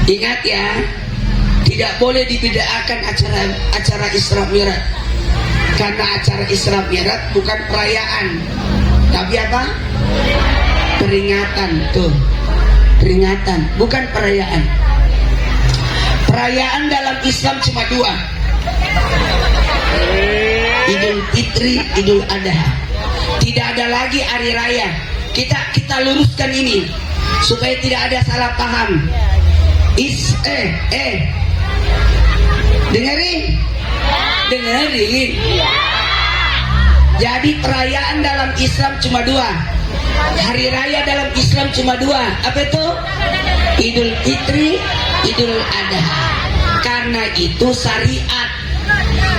Ingat ya, tidak boleh dibedakan acara Isra Mi'raj. Karena acara Isra Mi'raj bukan perayaan, tapi apa? Peringatan. Tuh, peringatan, bukan perayaan. Perayaan dalam Islam cuma dua: Idul Fitri, Idul Adha. Tidak ada lagi hari raya. Kita luruskan ini supaya tidak ada salah paham. Dengerin. Jadi perayaan dalam Islam cuma dua. Hari raya dalam Islam cuma dua. Apa itu? Idul Fitri, Idul Adha. Karena itu syariat.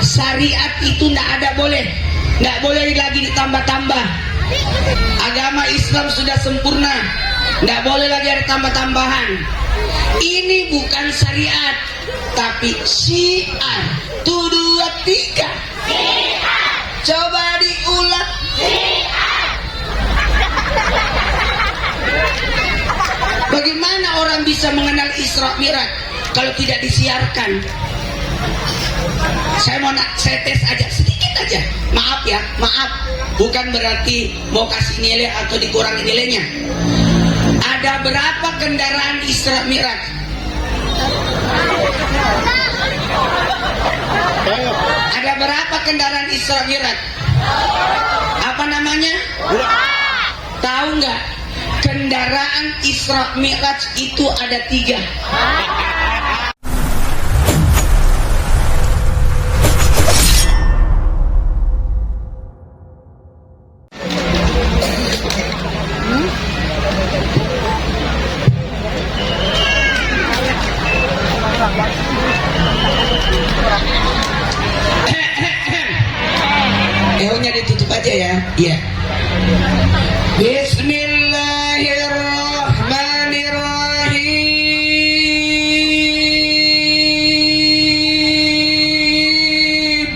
Syariat itu tidak boleh lagi ditambah-tambah. Agama Islam sudah sempurna, tidak boleh lagi ada tambah-tambahan. Ini bukan syariat, tapi syiar. 1, 2, 3. Coba diulang. Bagaimana orang bisa mengenal Isra Mi'raj kalau tidak disiarkan? Saya tes aja sedikit aja. Maaf ya, maaf. Bukan berarti mau kasih nilai atau dikurangi nilainya. Ada berapa kendaraan Isra Mi'raj? Ada berapa kendaraan Isra Mi'raj? Apa namanya? Tahu nggak? Kendaraan Isra Mi'raj itu ada 3. Ehnya ditutup aja ya. Iya. Bismillahirrahmanirrahim.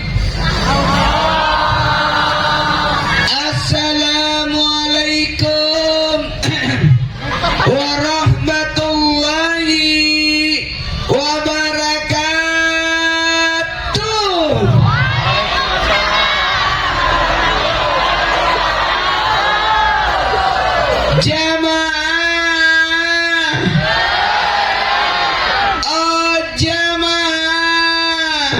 Assalamualaikum warahmatullahi wabarakatuh. Jamaah, oh jamaah,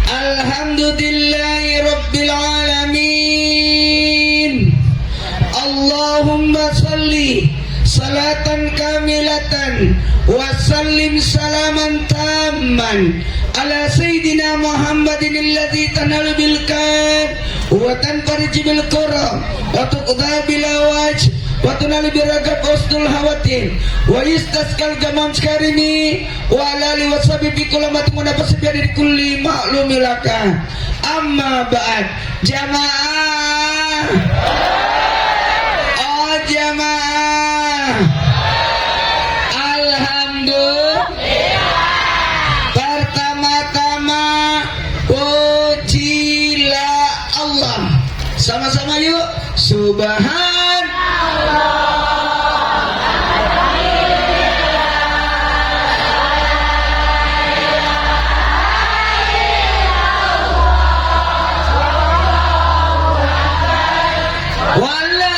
alhamdulillahi rabbil alamin. Allahumma salli salatan kamilatan wa sallim salaman tamman ala sayyidina Muhammadin alladhi tanalu bil kan wa tanfarij bil qura wa tuqda bil awaj wa tunalu bil ragab usdul hawatin wa yustasqal gamam karimi wa ala li wasabi bi kulamat munafas bi kulli ma'lumilaka. Amma ba'd. Jamaah, oh jamaah, alhamdulillah. Pertama-tama pujilah Allah. Sama-sama yuk. Subhanallah. Wala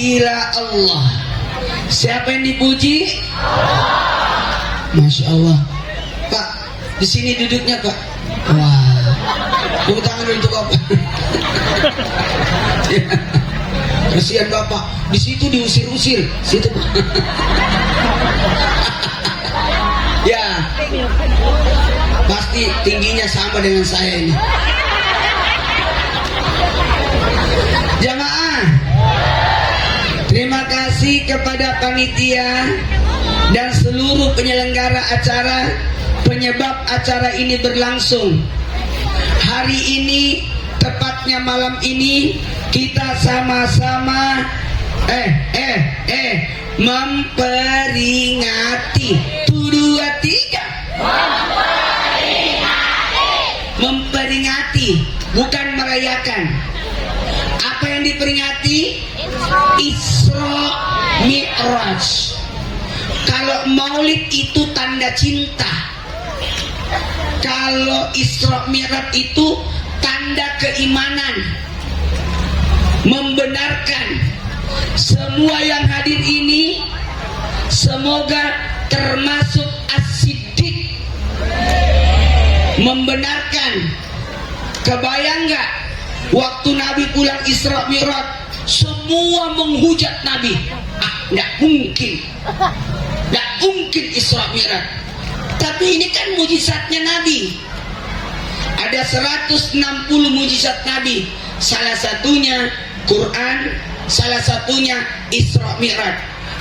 Pujilah Allah. Siapa yang dipuji? Masya Allah. Pak, di sini duduknya Pak. Wah, tepuk tangan untuk apa? Kasihan Bapak, di situ diusir-usir, situ Pak. Ya, pasti tingginya sama dengan saya ini. Jamaah, terima kasih kepada panitia dan seluruh penyelenggara acara, penyebab acara ini berlangsung. Hari ini, tepatnya malam ini, kita sama-sama memperingati. 1, 2, 3. Memperingati, bukan merayakan. Apa yang diperingati? Isra Mi'raj. Kalau Maulid itu tanda cinta, kalau Isra Mi'raj itu tanda keimanan, membenarkan. Semua yang hadir ini semoga termasuk as-siddiq, membenarkan. Kebayang nggak waktu Nabi pulang Isra Mi'raj, semua menghujat Nabi. Nggak mungkin, nggak mungkin Isra Mi'raj. Tapi ini kan mujizatnya Nabi. Ada 160 mujizat Nabi. Salah satunya Quran, salah satunya Isra Mi'raj.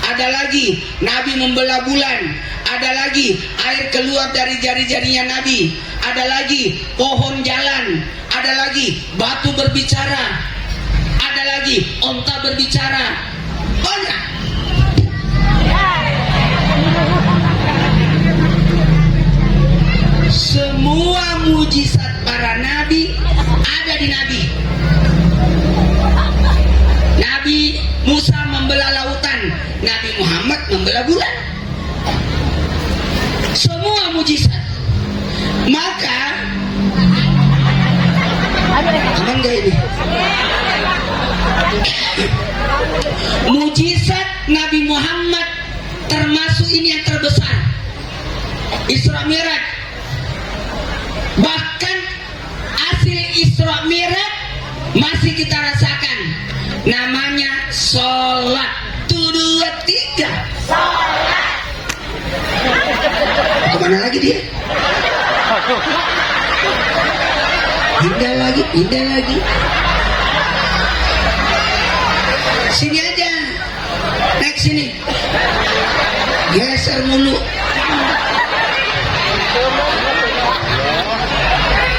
Ada lagi Nabi membelah bulan, ada lagi air keluar dari jari-jarinya Nabi, ada lagi pohon jalan, ada lagi batu berbicara, ada lagi onta berbicara. Banyak. Semua mujizat para nabi ada di Nabi. Nabi Musa membelah lautan, Nabi Muhammad membelah bulan. Semua mujizat. Maka aman gak ini? Mujizat Nabi Muhammad termasuk ini yang terbesar, Isra Mi'raj. Bahkan hasil Isra Mi'raj masih kita rasakan. Namanya sholat. 1, 2, 3. Sholat. Kemana lagi dia? Pindah lagi, pindah lagi. Sini aja. Naik sini. Geser mulu.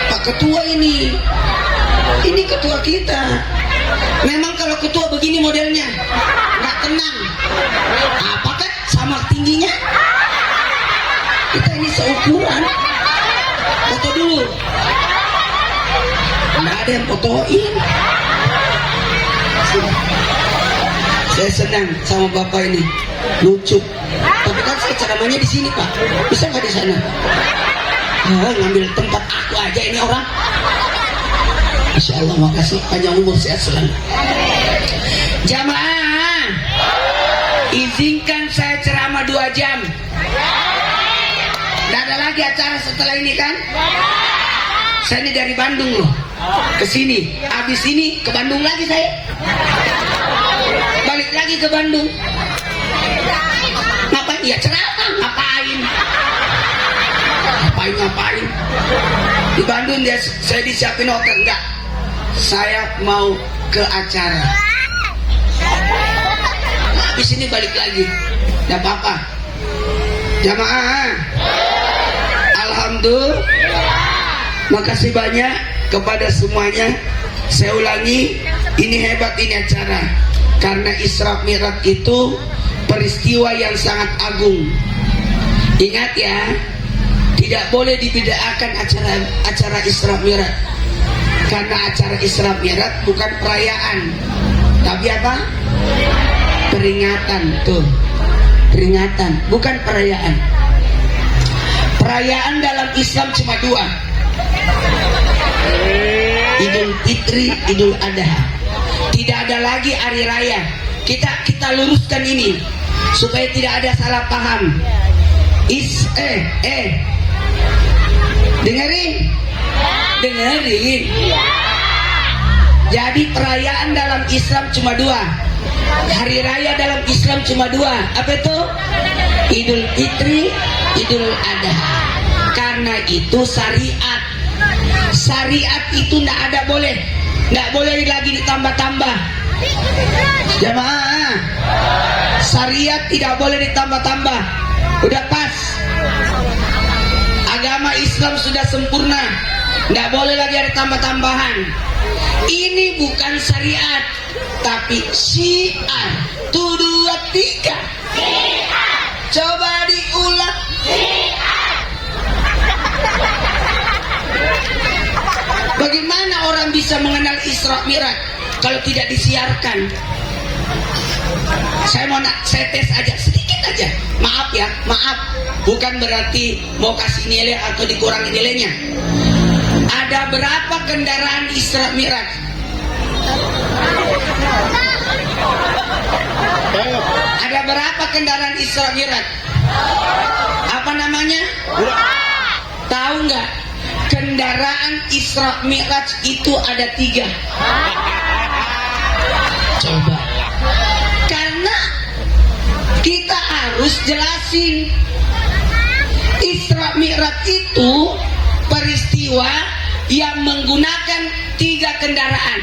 Pak Ketua ini ketua kita. Memang kalau ketua begini modelnya nggak tenang. Apakah sama tingginya? Kita ini seukuran. Foto dulu. Nggak ada yang fotoin. Saya senang sama bapak ini, lucu. Tapi kan saya ceramahnya di sini Pak. Bisa nggak di sana? Ngambil tempat aku aja ini orang. Insya Allah, makasih, panjang umur, sehat selalu. Jamaah, izinkan saya ceramah 2 jam. Tidak ada lagi acara setelah ini kan? Saya ini dari Bandung loh, ke sini. Habis ini ke Bandung lagi saya. Balik lagi ke Bandung. Ngapain? Ya ceramah, ngapain? Ngapain? Di Bandung dia saya disiapin hotel, enggak. Saya mau ke acara. Habis ini balik lagi. Tidak apa-apa. Jamaah, alhamdulillah. Makasih banyak kepada semuanya. Saya ulangi, ini hebat ini acara. Karena Isra Mi'raj itu peristiwa yang sangat agung. Ingat ya, tidak boleh dibedakan acara Isra Mi'raj. Karena acara Isra Mi'raj bukan perayaan, tapi apa? Peringatan. Tuh, peringatan, bukan perayaan. Perayaan dalam Islam cuma 2, Idul Fitri, Idul Adha. Tidak ada lagi hari raya. Kita luruskan ini supaya tidak ada salah paham. Dengerin. Jadi perayaan dalam Islam cuma dua. Hari raya dalam Islam cuma dua. Apa itu? Idul Fitri, Idul Adha. Karena itu syariat. Syariat itu tidak boleh lagi ditambah-tambah. Jamaah, syariat tidak boleh ditambah-tambah. Udah pas. Agama Islam sudah sempurna. Tidak boleh lagi ada tambah-tambahan. Ini bukan syariat, tapi syiar. 1, 2, 3. Syiar. Coba diulang. Syiar. Bagaimana orang bisa mengenal Isra Mi'raj kalau tidak disiarkan? Saya tes aja sedikit aja. Maaf ya, maaf. Bukan berarti mau kasih nilai atau dikurangi nilainya. Ada berapa kendaraan Isra Mi'raj? Ada berapa kendaraan Isra Mi'raj? Apa namanya? Tahu nggak? Kendaraan Isra Mi'raj itu ada 3. Coba. Karena kita harus jelasin, Isra Mi'raj itu peristiwa yang menggunakan 3 kendaraan.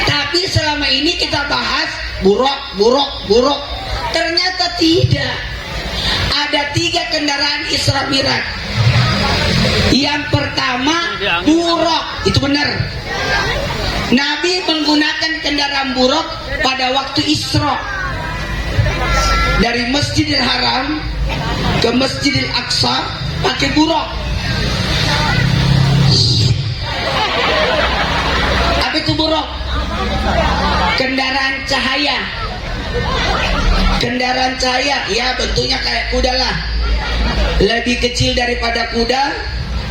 Tapi selama ini kita bahas buruk. Ternyata tidak. Ada 3 kendaraan Isra Mi'raj. Yang pertama buruk, itu benar. Nabi menggunakan kendaraan buruk pada waktu Isra. Dari Masjidil Haram ke Masjidil Aqsa pakai buruk. Apa itu buruk? Kendaraan cahaya. Kendaraan cahaya, ya bentuknya kayak kuda lah. Lebih kecil daripada kuda,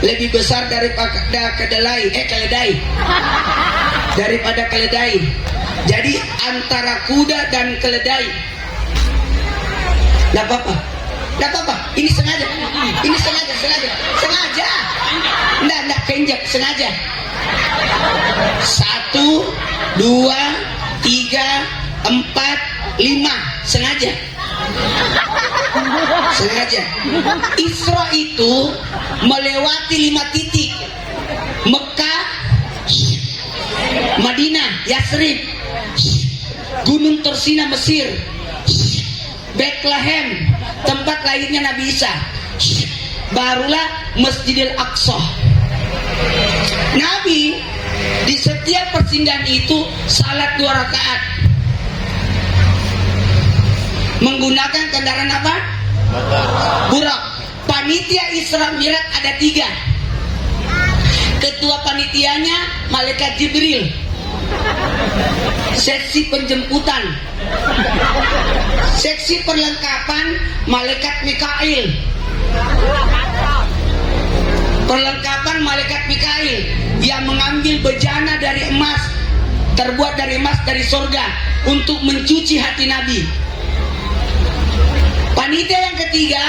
lebih besar daripada keledai. Daripada keledai. Jadi antara kuda dan keledai. Nggak apa-apa. Ini sengaja. Nggak kenjak, sengaja. 1, 2, 3, 4, 5. Sengaja. Isra itu melewati 5 titik. Mekah, Madinah, Yasrib, Gunung Tursina Mesir, Bethlehem, tempat lahirnya Nabi Isa, barulah Masjidil Aqsa. Nabi di setiap persinggahan itu salat 2 rakaat menggunakan kendaraan apa? Buruk. Panitia Isra Mi'raj ada 3. Ketua panitianya malaikat Jibril. Seksi penjemputan, seksi perlengkapan malaikat Mikail. Perlengkapan malaikat Mikail yang mengambil bejana dari emas, terbuat dari emas dari surga untuk mencuci hati Nabi. Panitia yang ketiga,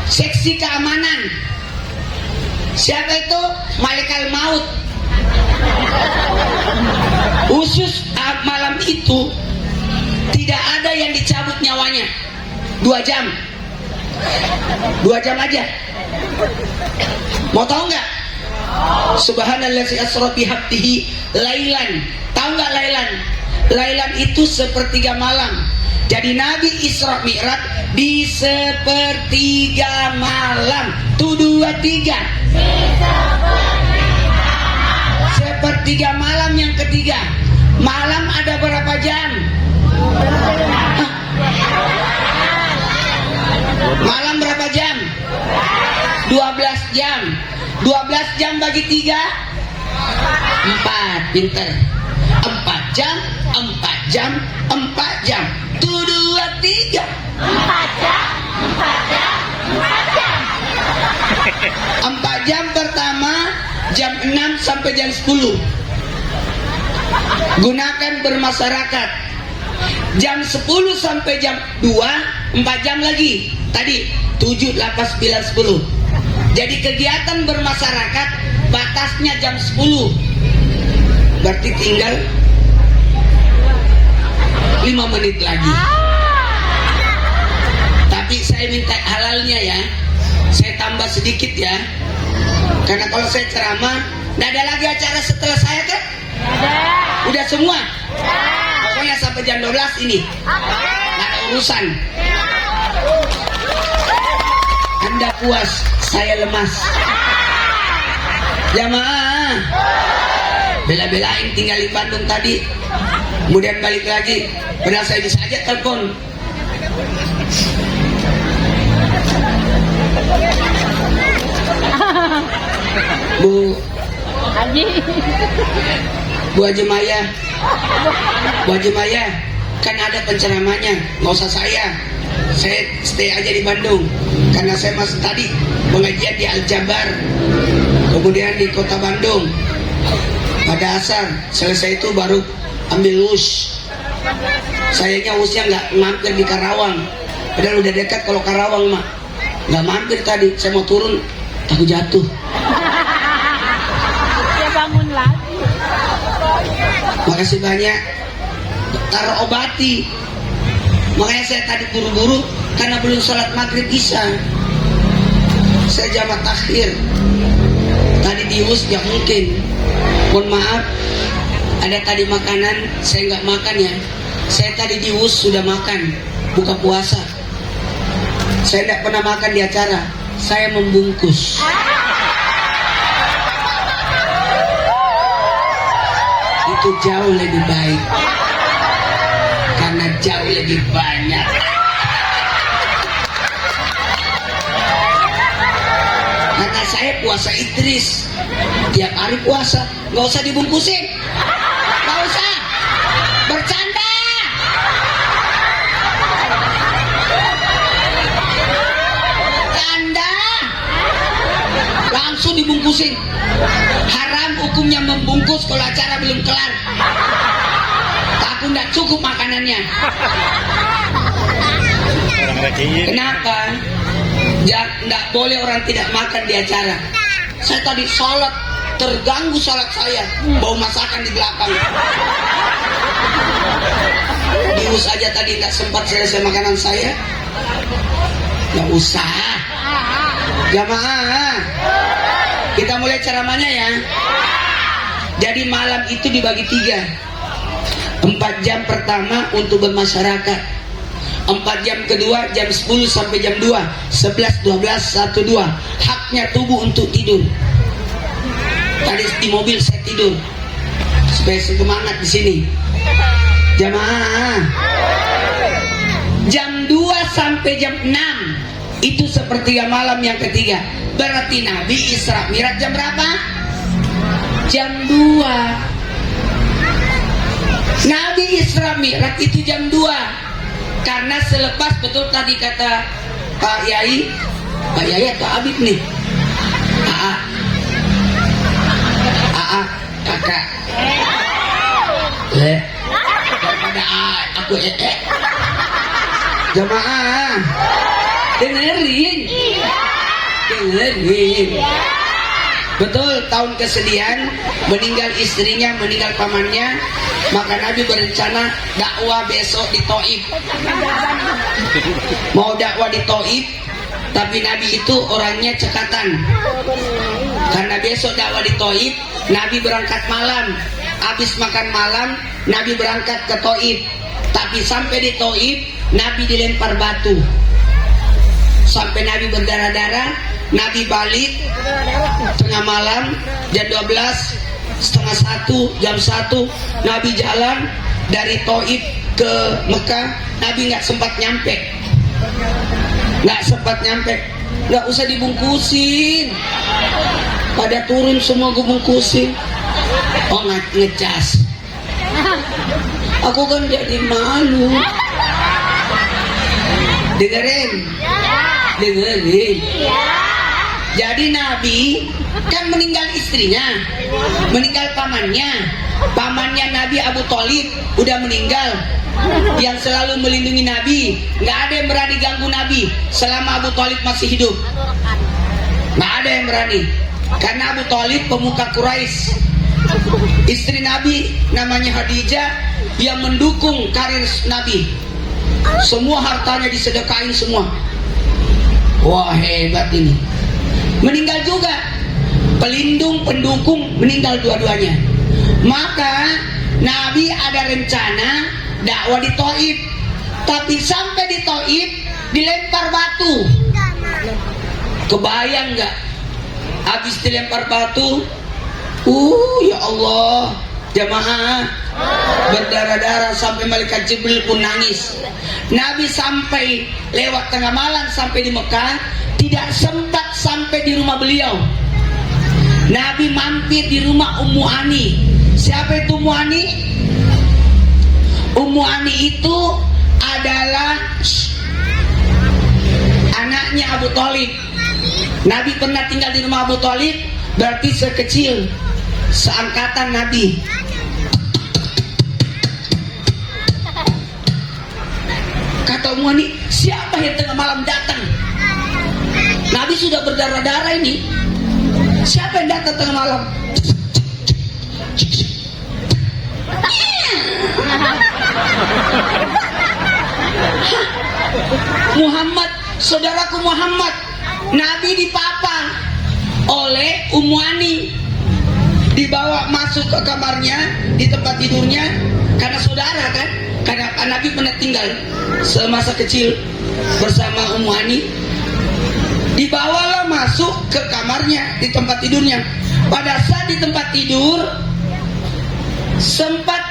seksi keamanan. Siapa itu? Malaikat maut. Khusus malam itu tidak ada yang dicabut nyawanya. 2 jam. 2 jam aja. Mau tahu nggak? Subhanallazi asra bihabdihi lailan. Tahu nggak lailan? Lailan itu sepertiga malam. Jadi Nabi Isra Mi'raj di sepertiga malam. 1, 2, 3. Sepertiga malam yang ketiga. Malam ada berapa jam? Malam berapa jam? 12 jam. 12 jam bagi 3 4. Pinter. 4 jam 4 jam 4 jam. 1, 2, 3. 4 jam 4 jam pertama jam 6 sampai jam 10. Gunakan bermasyarakat. Jam 10 sampai jam 2, 4 jam lagi. Tadi 7, 8, 9, 10. Jadi kegiatan bermasyarakat batasnya jam 10. Berarti tinggal 5 menit lagi. Tapi saya minta halalnya ya, saya tambah sedikit ya. Karena kalau saya ceramah, nggak ada lagi acara setelah saya kan? Udah semua? Pokoknya sampai jam 12 ini nggak ada urusan. Anda puas, saya lemas. Jamaah, bela-belain tinggal di Bandung tadi, kemudian balik lagi. Padahal saya bisa aja telepon. Bu Haji Maya, kan ada penceramahnya, nggak usah saya stay aja di Bandung. Karena saya masih tadi pengajian di Al-Jabar, kemudian di kota Bandung. Pada asar selesai itu baru ambil us. Sayangnya usnya nggak mampir di Karawang, padahal udah dekat. Kalau Karawang mah nggak mampir tadi. Saya mau turun, takut jatuh. Dia bangun lagi. Makasih banyak. Taruh obati. Makanya saya tadi buru-buru karena belum sholat maghrib isya. Saya jamak takhir. Tadi dius nggak mungkin. Mohon maaf. Ada tadi makanan saya nggak makan ya. Saya tadi dius sudah makan, buka puasa. Saya tidak pernah makan di acara. Saya membungkus. Itu jauh lebih baik. Karena jauh lebih banyak. Karena saya puasa Idris, tiap hari puasa, nggak usah dibungkusin, nggak usah bercanda. Canda, langsung dibungkusin. Haram hukumnya membungkus kalau acara belum kelar. Aku nggak cukup makanannya. Kenapa? Nggak boleh orang tidak makan di acara. Saya tadi sholat, terganggu sholat saya, bau masakan di belakang. Dius aja tadi nggak sempat selesai makanan saya. Nggak usah. Jamaah, kita mulai ceramahnya ya. Jadi malam itu dibagi 3. 4 jam pertama untuk bermasyarakat, 4 jam kedua jam 10 sampai jam 2, 11, 12, 1, 2. Haknya tubuh untuk tidur. Tadi di mobil saya tidur supaya semangat di sini. Jamaah, jam 2 sampai jam 6 itu sepertiga malam yang ketiga. Berarti Nabi Isra Mi'raj jam berapa? Jam 2. Nabi Isra Mi'raj itu jam 2. Karena selepas, betul tadi kata Pak Yai atau Habib nih, kakak, daripada aku jamaah dengerin. Betul, tahun kesedihan meninggal istrinya, meninggal pamannya, maka Nabi berencana dakwah besok di Taif. Mau dakwah di Taif, tapi Nabi itu orangnya cekatan. Karena besok dakwah di Taif, Nabi berangkat malam. Habis makan malam, Nabi berangkat ke Taif. Tapi sampai di Taif, Nabi dilempar batu. Sampai Nabi berdarah-darah. Nabi balik tengah malam jam 12, setengah 1, jam 1. Nabi jalan dari Taif ke Mekah. Nabi nggak sempat nyampe. Nggak usah dibungkusin. Pada turun semua gue bungkusin. Oh, ngecas. Aku kan jadi malu. Dengerin. Jadi Nabi kan meninggal istrinya, meninggal pamannya Nabi Abu Thalib udah meninggal, yang selalu melindungi Nabi. Nggak ada yang berani ganggu Nabi selama Abu Thalib masih hidup. Nggak ada yang berani, karena Abu Thalib pemuka Quraisy. Istri Nabi namanya Khadijah yang mendukung karir Nabi. Semua hartanya disedekain semua. Wah, hebat ini. Meninggal juga, pelindung, pendukung, meninggal dua-duanya. Maka Nabi ada rencana dakwah di Thaif, tapi sampai di Thaif dilempar batu. Kebayang nggak? Habis dilempar batu, ya Allah, jamaah berdarah-darah sampai malaikat Jibril pun nangis. Nabi sampai lewat tengah malam sampai di Mekah, tidak sempat sampai di rumah beliau. Nabi mampir di rumah Ummu Ani. Siapa itu Ummu Ani? Ummu Ani itu adalah anaknya Abu Thalib. Nabi pernah tinggal di rumah Abu Thalib, berarti sekecil seangkatan Nabi. Kata Ummu Ani, siapa yang tengah malam datang? Nabi sudah berdarah-darah ini. Siapa yang datang tengah malam? Muhammad, saudaraku Muhammad. Nabi dipapa oleh Ummu Ani, dibawa masuk ke kamarnya, di tempat tidurnya, karena saudara kan, karena Nabi pernah tinggal semasa kecil bersama Ummu Ani. Dibawalah masuk ke kamarnya, di tempat tidurnya. Pada saat di tempat tidur, sempat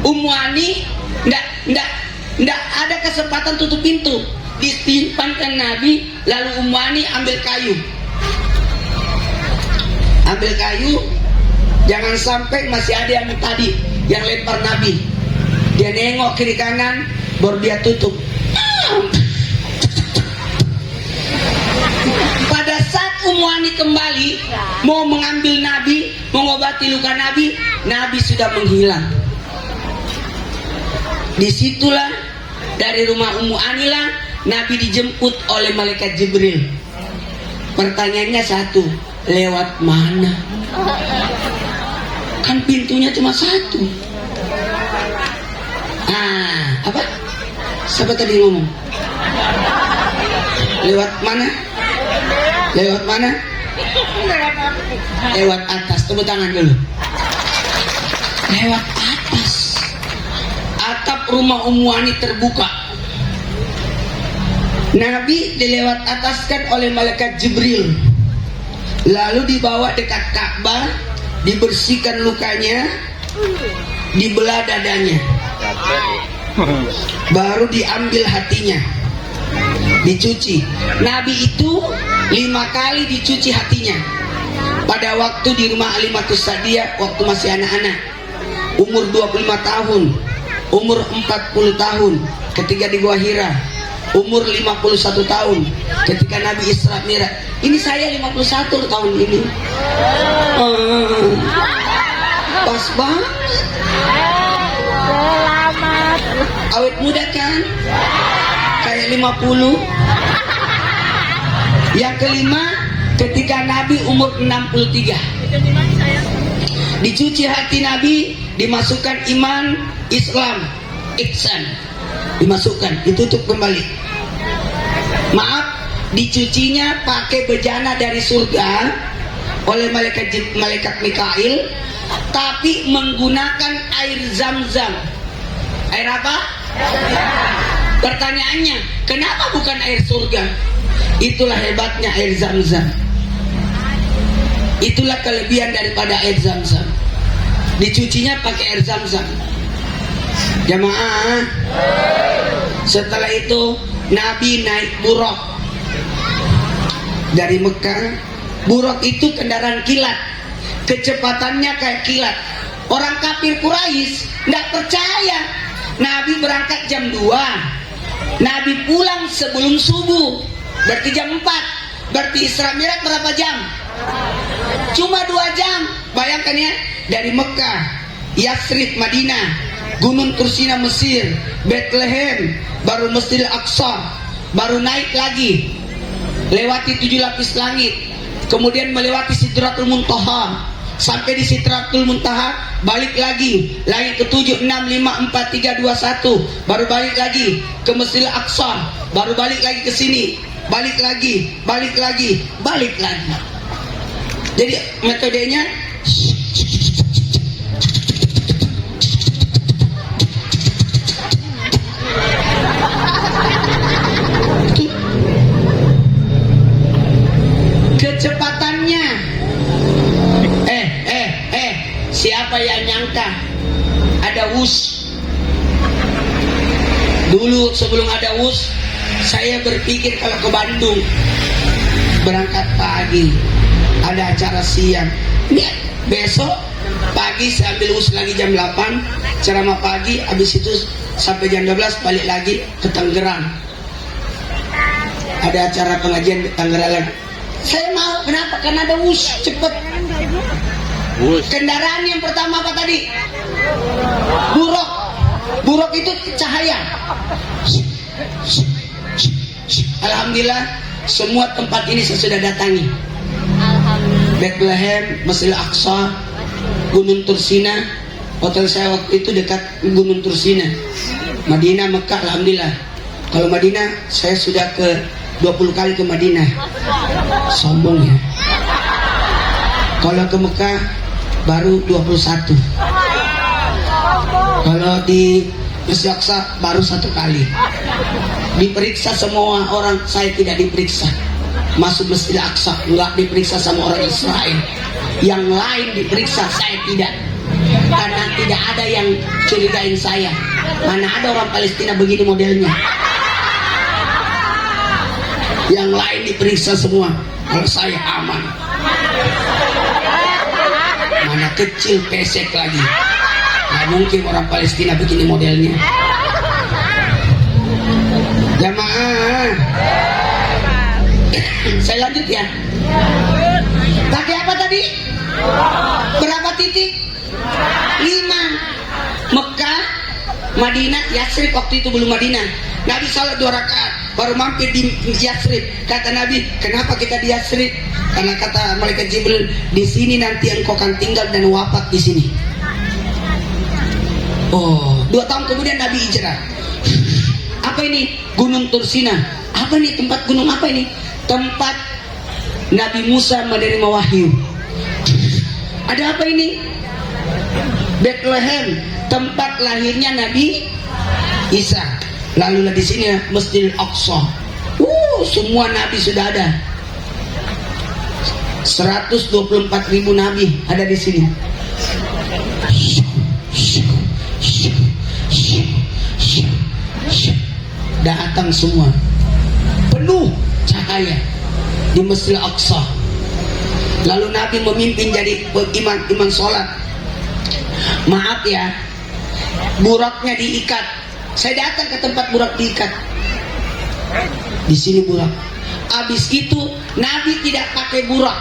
Ummu Ani ndak ada kesempatan tutup pintu. Disimpankan Nabi, lalu Ummu Ani ambil kayu, jangan sampai masih ada yang tadi yang lempar Nabi. Dia nengok kiri kanan, baru dia tutup. Pada saat Ummu Ani kembali mau mengambil Nabi, mengobati luka Nabi, Nabi sudah menghilang. Disitulah dari rumah Ummu Ani lah Nabi dijemput oleh malaikat Jibril. Pertanyaannya satu, lewat mana? Kan pintunya cuma satu. Apa? Siapa tadi ngomong? Lewat mana? Lewat mana? Lewat atas. Tepuk tangan dulu. Lewat atas. Atap rumah Ummu Ani terbuka. Nabi dilewat ataskan oleh malaikat Jibril, lalu dibawa dekat Ka'bah, dibersihkan lukanya, dibelah dadanya, baru diambil hatinya, dicuci. Nabi itu 5 kali dicuci hatinya. Pada waktu di rumah Alimatus Sa'diyah, waktu masih anak-anak, umur 25 tahun, umur 40 tahun ketika di Gua Hira, umur 51 tahun ketika Nabi Isra Mi'raj. Ini saya 51 tahun ini. Pas banget. Selamat. Awet muda kan? Kayak 50. Yang kelima, ketika Nabi umur 63. Dicuci hati Nabi, dimasukkan iman, Islam, ihsan. Dimasukkan, ditutup kembali. Maaf, dicucinya pakai bejana dari surga oleh malaikat Mikail, tapi menggunakan air Zam-Zam. Air apa? Pertanyaannya, kenapa bukan air surga? Itulah hebatnya air Zam-Zam. Itulah kelebihan daripada air Zam-Zam. Dicucinya pakai air Zam-Zam. Jamaah, setelah itu Nabi naik buraq dari Mekah. Buraq itu kendaraan kilat, kecepatannya kayak kilat. Orang kafir Quraisy tidak percaya. Nabi berangkat jam 2, Nabi pulang sebelum subuh, berarti jam 4. Berarti Isra Mi'raj berapa jam? Cuma 2 jam. Bayangkan ya, dari Mekah, Yathrib Madinah, Gunung Tursina Mesir, Bethlehem, baru Masjidil Aqsa, baru naik lagi, lewati 7 lapis langit, kemudian melewati Sidratul Muntaha, sampai di Sidratul Muntaha, balik lagi langit ke-7, 6, 5, 4, 3, 2, 1, baru balik lagi ke Masjidil Aqsa, baru balik lagi ke sini, balik lagi, balik lagi, balik lagi. Jadi metodenya kecepatannya. Siapa yang nyangka ada WUS? Dulu sebelum ada WUS, saya berpikir kalau ke Bandung berangkat pagi, ada acara siang. Besok pagi saya ambil WUS lagi jam 8, ceramah pagi, habis itu sampai jam 12 balik lagi ke Tangerang. Ada acara pengajian di Tangerang lagi. Saya mau, kenapa? Karena ada WUS, cepet. Kendaraan yang pertama apa tadi? Buruk. Buruk itu cahaya. Alhamdulillah, semua tempat ini saya sudah datangi. Bethlehem, Masjidil Aqsa, Gunung Tursina. Hotel saya waktu itu dekat Gunung Tursina. Madinah, Mekah, alhamdulillah. Kalau Madinah, saya sudah ke 20 kali ke Madinah. Sombong ya. Kalau ke Mekah baru 21. Kalau di Masjid Aqsa baru 1 kali. Diperiksa semua orang, saya tidak diperiksa. Masuk Masjid Aqsa enggak diperiksa sama orang Israel. Yang lain diperiksa, saya tidak. Karena tidak ada yang curigain saya. Mana ada orang Palestina begini modelnya. Yang lain diperiksa semua. Kalau saya aman. Mana kecil, pesek lagi. Nggak mungkin orang Palestina begini modelnya. Jamaah, saya lanjut ya. Pakai apa tadi? Berapa titik? 5. Mekah, Madinah, Yathrib waktu itu belum Madinah. Nabi salat 2 rakaat, baru mampir di Yathrib. Kata Nabi, kenapa kita di Yathrib? Karena kata malaikat Jibril, di sini nanti engkau akan tinggal dan wafat di sini. Oh, 2 tahun kemudian Nabi hijrah. Apa ini? Gunung Tursina. Apa nih tempat gunung apa ini? Tempat Nabi Musa menerima wahyu. Ada apa ini? Bethlehem, tempat lahirnya Nabi Isa. Lalulah di sini Masjidil Aqsa. Semua nabi sudah ada. 124.000 nabi ada di sini. Datang semua. Penuh cahaya di Masjidil Aqsa. Lalu Nabi memimpin jadi imam sholat. Maaf ya, buraknya diikat. Saya datang ke tempat burak diikat. Di sini burak. Habis itu Nabi tidak pakai burak.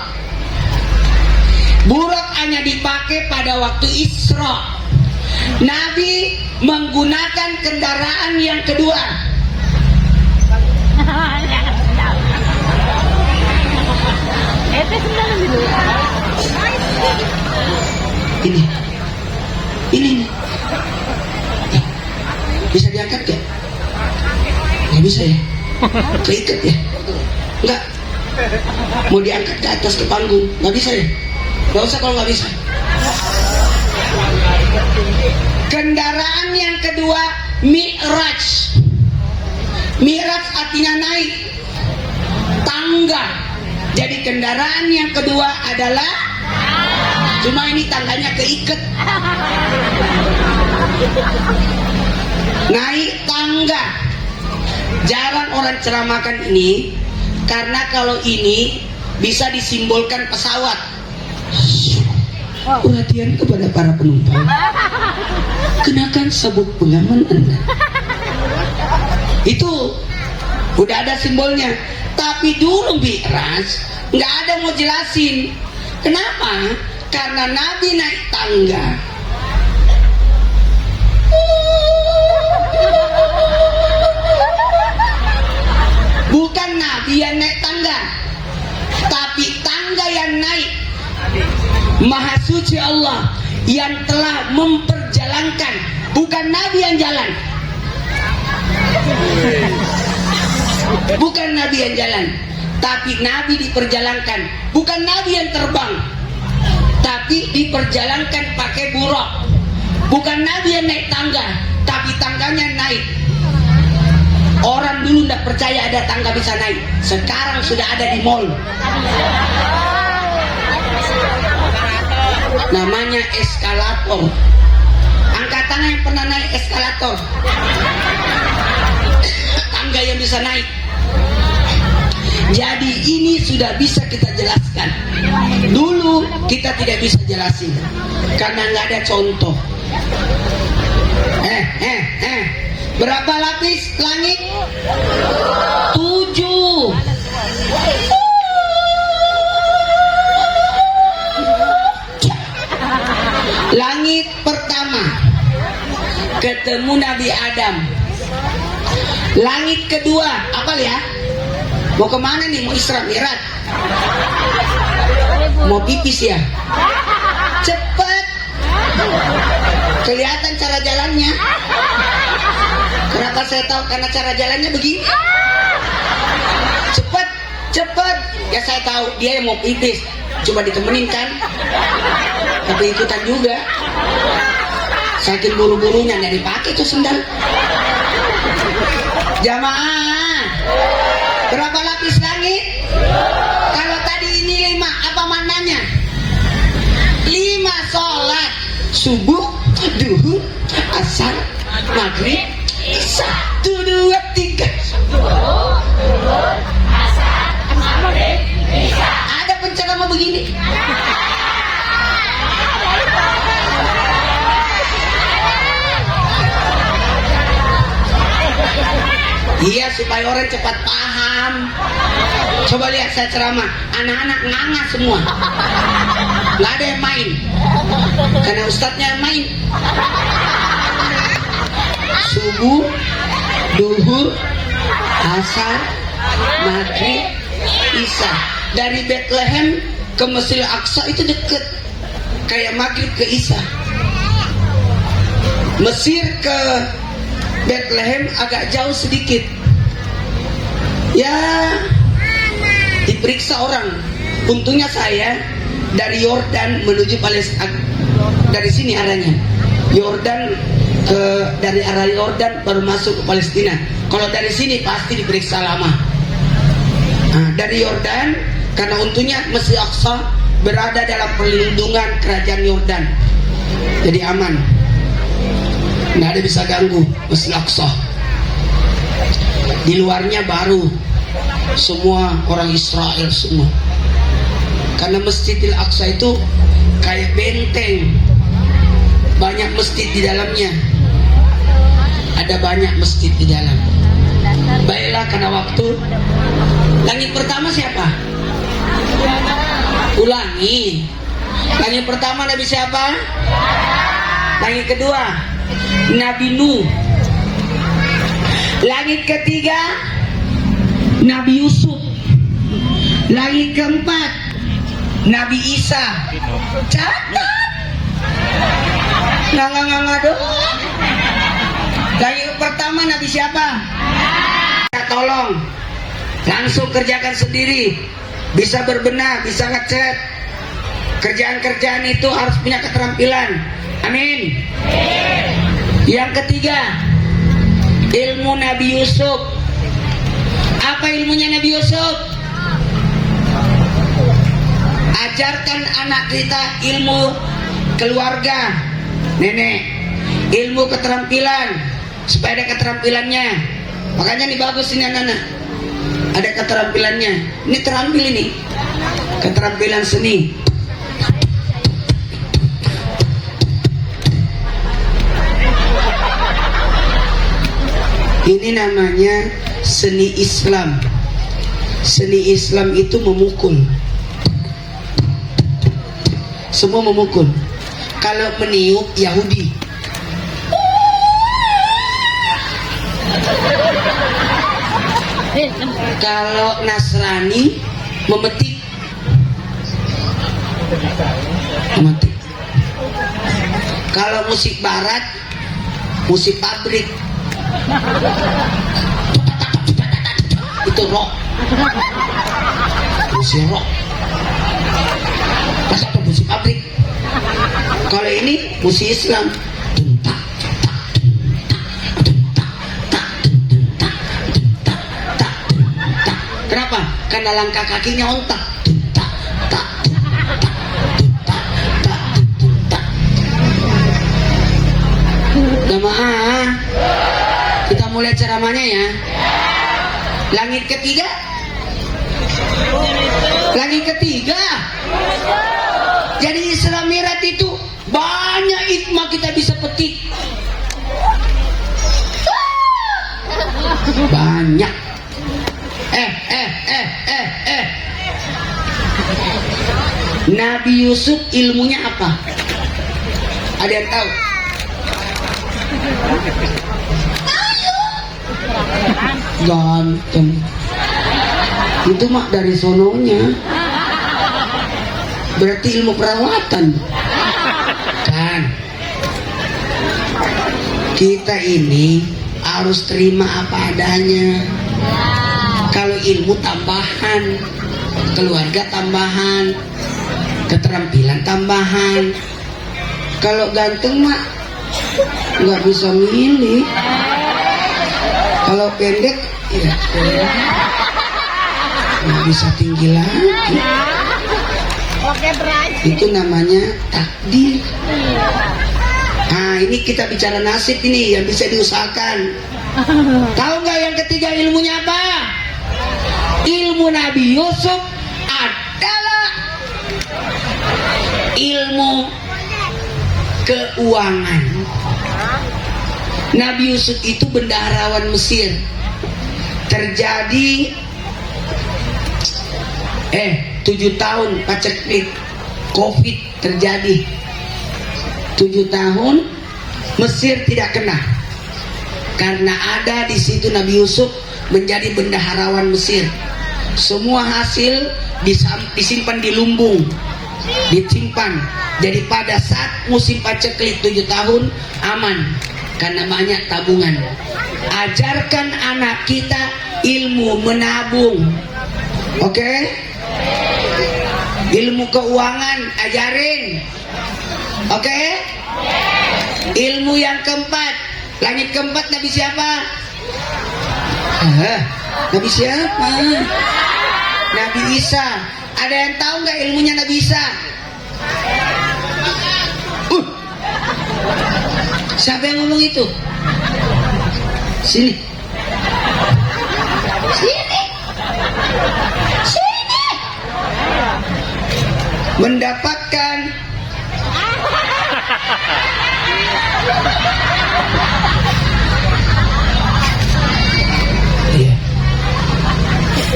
Burak hanya dipakai pada waktu Isra. Nabi menggunakan kendaraan yang kedua. Ini. Bisa diangkat gak? Nggak bisa ya? Keikat ya? Enggak. Mau diangkat ke atas ke panggung? Nggak bisa ya? Nggak usah kalau nggak bisa. Kendaraan yang kedua, Mi'raj. Mi'raj artinya naik tangga. Jadi kendaraan yang kedua adalah, cuma ini tangganya keikat. Naik tangga. Jarang orang ceramahkan ini, karena kalau ini bisa disimbolkan pesawat. Perhatian kepada para penumpang, kenakan sabuk pengaman Anda. Itu udah ada simbolnya. Tapi dulu Mi'raj nggak ada mau jelasin. Kenapa? Karena Nabi naik tangga. Bukan Nabi yang naik tangga, tapi tangga yang naik. Maha suci Allah yang telah memperjalankan, bukan Nabi yang jalan. Bukan Nabi yang jalan, tapi Nabi diperjalankan. Bukan Nabi yang terbang, tapi diperjalankan pakai buruk. Bukan Nabi yang naik tangga, tapi tangganya naik. Orang dulu tidak percaya ada tangga bisa naik. Sekarang sudah ada di mall. Namanya eskalator. Angkat tangan yang pernah naik eskalator. Tangga yang bisa naik. Jadi ini sudah bisa kita jelaskan. Dulu kita tidak bisa jelasin karena nggak ada contoh. Berapa lapis langit? 7. Langit pertama ketemu Nabi Adam. Langit kedua, apa ya? Mau kemana nih? Mau Isra Mi'raj? Mau pipis ya? Cepet. Kelihatan cara jalannya. Kenapa saya tahu? Karena cara jalannya begini. Cepet, cepet. Ya saya tahu dia yang mau pipis. Coba ditemenin kan? Tapi ikutan juga. Saking buru-burunya nggak dipakai tuh sendal. Jamaah, berapa lapis langit? Kalau tadi ini 5, apa maknanya? 5 sholat subuh, duhur, asar, maghrib, isya. 1, 2, 3. Ada penceramah begini. Iya, supaya orang cepat paham. Coba lihat saya ceramah, anak-anak nganga semua. Nggak ada yang main, karena ustadznya yang main. Subuh, duhur, asar, maghrib, isya. Dari Bethlehem ke Masjidil Aqsa itu deket, kayak maghrib ke isya. Mesir ke Bethlehem agak jauh sedikit. Ya, diperiksa orang. Untungnya saya dari Yordan menuju Palestina. Dari sini arahnya. Yordan dari arah Yordan baru masuk ke Palestina. Kalau dari sini pasti diperiksa lama. Nah, dari Yordan, karena untungnya Masjid Aqsa berada dalam perlindungan kerajaan Yordan, jadi aman. Nggak ada bisa ganggu Masjid Aqsa. Di luarnya baru semua orang Israel semua. Karena Masjidil Aqsa itu kayak benteng, banyak masjid di dalamnya. Ada banyak masjid di dalam. Baiklah, karena waktu. Langit pertama siapa? Ulangi. Langit pertama Nabi siapa? Langit kedua Nabi Nuh. Langit ketiga Nabi Yusuf. Langit keempat Nabi Isa. Catat. Nggak dong. Langit pertama Nabi siapa? Tolong langsung kerjakan sendiri. Bisa berbenah, bisa ngecat. Kerjaan-kerjaan itu harus punya keterampilan. Amin. Yang ketiga, ilmu Nabi Yusuf. Apa ilmunya Nabi Yusuf? Ajarkan anak kita ilmu keluarga, nenek, ilmu keterampilan, supaya ada keterampilannya. Makanya ini bagus ini anak-anak, ada keterampilannya. Ini terampil ini, keterampilan seni. Ini namanya seni Islam. Seni Islam itu memukul. Semua memukul. Kalau meniup Yahudi. Kalau Nasrani memetik. Memetik. Kalau musik barat, musik pabrik. Itu rock. Musik rock. Masa itu musik pabrik. Kalau ini musik Islam. Kenapa? Karena langkah kakinya ontak. Jamaah, kita mulai ceramahnya ya. Langit ketiga. Langit ketiga. Jadi Isra Mi'raj itu banyak hikmah kita bisa petik. Banyak. Nabi Yusuf ilmunya apa? Ada yang tahu? Ganteng. Itu mah dari sononya. Berarti ilmu perawatan. Kan? Kita ini harus terima apa adanya. Kalau ilmu tambahan, keluarga tambahan, keterampilan tambahan. Kalau ganteng mah nggak bisa milih. Kalau pendek ya nggak bisa tinggi lagi. Itu namanya takdir. Nah ini kita bicara nasib ini yang bisa diusahakan. Tahu nggak yang ketiga ilmunya apa? Ilmu Nabi Yusuf adalah ilmu keuangan. Nabi Yusuf itu bendaharawan Mesir. Terjadi 7 tahun paceklik Covid terjadi. 7 tahun Mesir tidak kena. Karena ada di situ Nabi Yusuf menjadi bendaharawan Mesir. Semua hasil disimpan di lumbung, disimpan. Jadi pada saat musim paceklik 7 tahun aman karena banyak tabungan. Ajarkan anak kita ilmu menabung. Oke? Ilmu keuangan ajarin. Oke? Ilmu yang keempat, langit keempat Nabi siapa? Nabi siapa? Nabi Isa. Ada yang tahu nggak ilmunya Nabi Isa? Siapa yang ngomong itu? Sini. Sini. Sini. Mendapatkan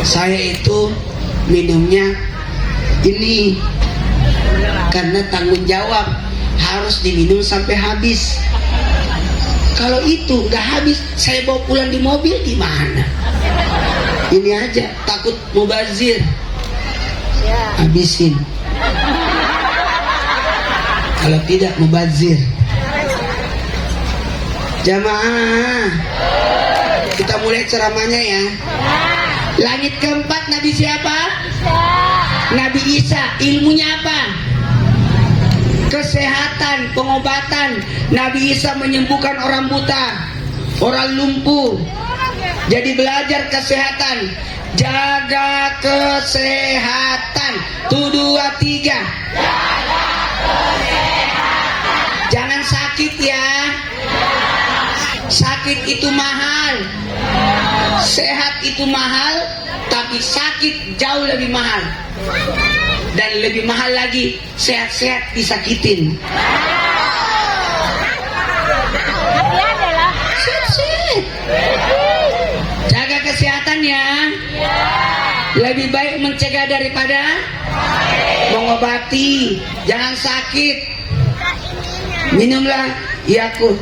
saya itu minumnya ini karena tanggung jawab harus diminum sampai habis. Kalau itu nggak habis, saya bawa pulang di mobil gimana? Ini aja takut mubazir. Habisin. Kalau tidak mubazir. Jamaah, kita mulai ceramahnya ya. Langit keempat Nabi siapa? Nabi Isa. Ilmunya apa? Kesehatan, pengobatan. Nabi Isa menyembuhkan orang buta, orang lumpuh. Jadi belajar kesehatan. Jaga kesehatan. 1, 2, 3. Jaga kesehatan. Jangan sakit ya. Sakit itu mahal. Sehat itu mahal, tapi sakit jauh lebih mahal. Dan lebih mahal lagi, sehat-sehat disakitin. Sehat-sehat. Jaga kesehatan ya. Lebih baik mencegah daripada mengobati. Jangan sakit. Minumlah Yakult.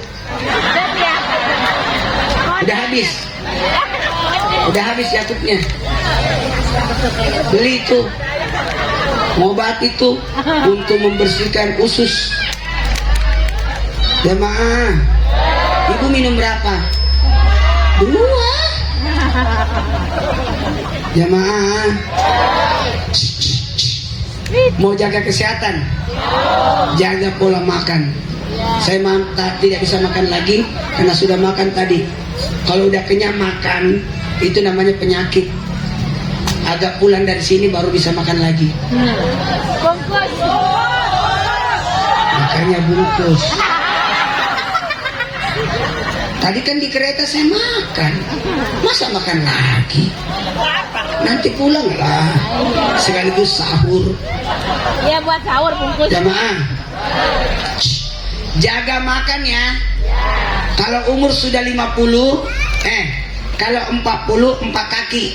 Udah habis. Udah habis Yakultnya. Beli itu. Obat itu untuk membersihkan usus. Jamaah, ibu minum berapa? 2. Jamaah, mau jaga kesehatan, jaga pola makan. Saya tidak bisa makan lagi karena sudah makan tadi. Kalau udah kenyang makan, itu namanya penyakit. Agak pulang dari sini baru bisa makan lagi. Makanya bungkus. Tadi kan di kereta saya makan. Masa makan lagi? Nanti pulang lah. Sekaligus sahur. Iya buat sahur bungkus. Jamaah, jaga makan ya. Kalau umur sudah 50, kalau 40 4 kaki.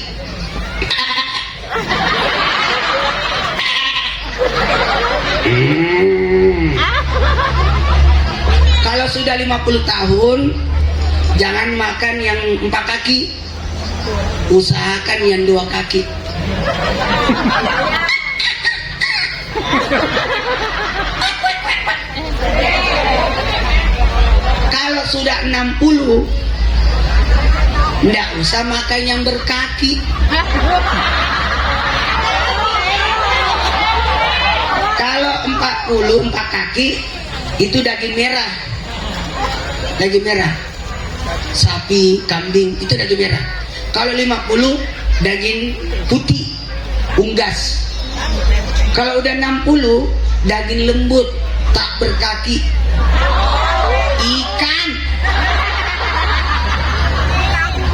Kalau sudah 50 tahun, jangan makan yang 4 kaki, usahakan yang 2 kaki. Kalau sudah 60, nggak usah makan yang berkaki. Kalau 40 4 kaki itu daging merah. Daging merah. Sapi, kambing itu daging merah. Kalau 50 daging putih, unggas. Kalau udah 60 daging lembut, tak berkaki. Ikan.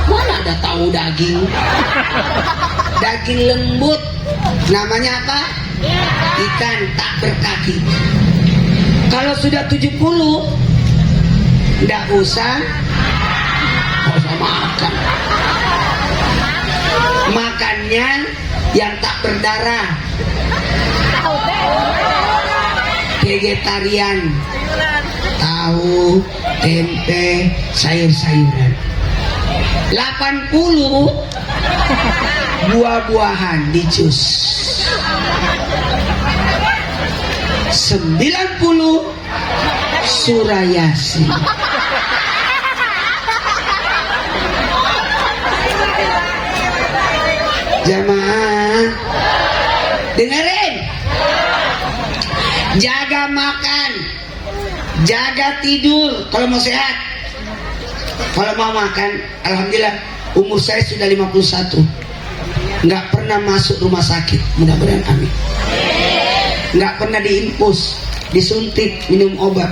Mana ada tahu daging? Daging lembut. Namanya apa? Ikan tak berkaki. Kalau sudah 70, tidak usah makan. Makannya yang tak berdarah. Vegetarian. Tahu, tempe, sayur-sayuran. 80 buah-buahan di jus. 90 surah Yasin. Jamaah, dengerin. Jaga makan, jaga tidur kalau mau sehat. Kalau mau makan, alhamdulillah umur saya sudah 51. Nggak pernah masuk rumah sakit, mudah-mudahan amin. Nggak pernah diinfus, disuntik, minum obat.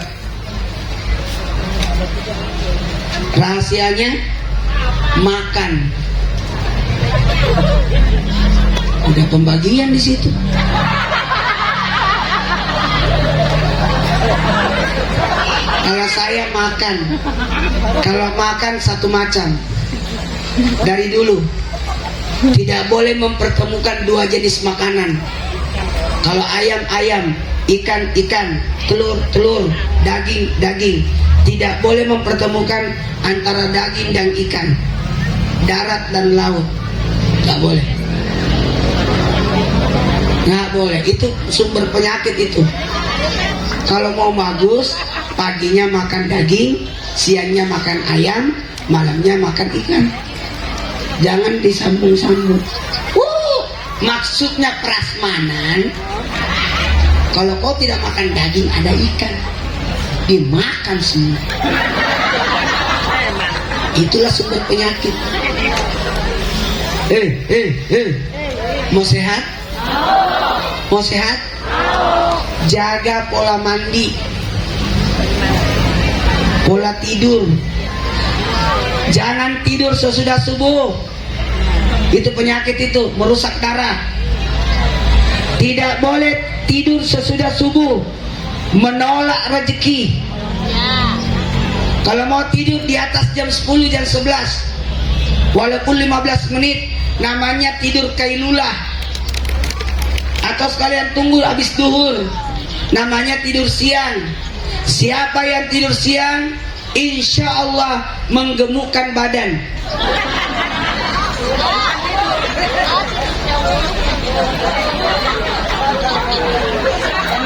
Rahasianya makan. Udah pembagian di situ. Kalau saya makan, kalau makan satu macam. Dari dulu tidak boleh mempertemukan 2 jenis makanan. Kalau ayam-ayam, ikan-ikan, telur-telur, daging-daging, tidak boleh mempertemukan antara daging dan ikan, darat dan laut. Nggak boleh. Nggak boleh. Itu sumber penyakit itu. Kalau mau bagus, paginya makan daging, siangnya makan ayam, malamnya makan ikan. Jangan disambung-sambung. Maksudnya prasmanan. Kalau kau tidak makan daging, ada ikan, dimakan semua. Itulah sumber penyakit. Mau sehat? Mau sehat? Jaga pola mandi, pola tidur. Jangan tidur sesudah subuh. Itu penyakit itu, merusak darah. Tidak boleh tidur sesudah subuh, menolak rezeki. Kalau mau tidur di atas jam 10, jam 11, walaupun 15 menit, namanya tidur kailulah. Atau sekalian tunggu habis duhur, namanya tidur siang. Siapa yang tidur siang, insya Allah menggemukkan badan.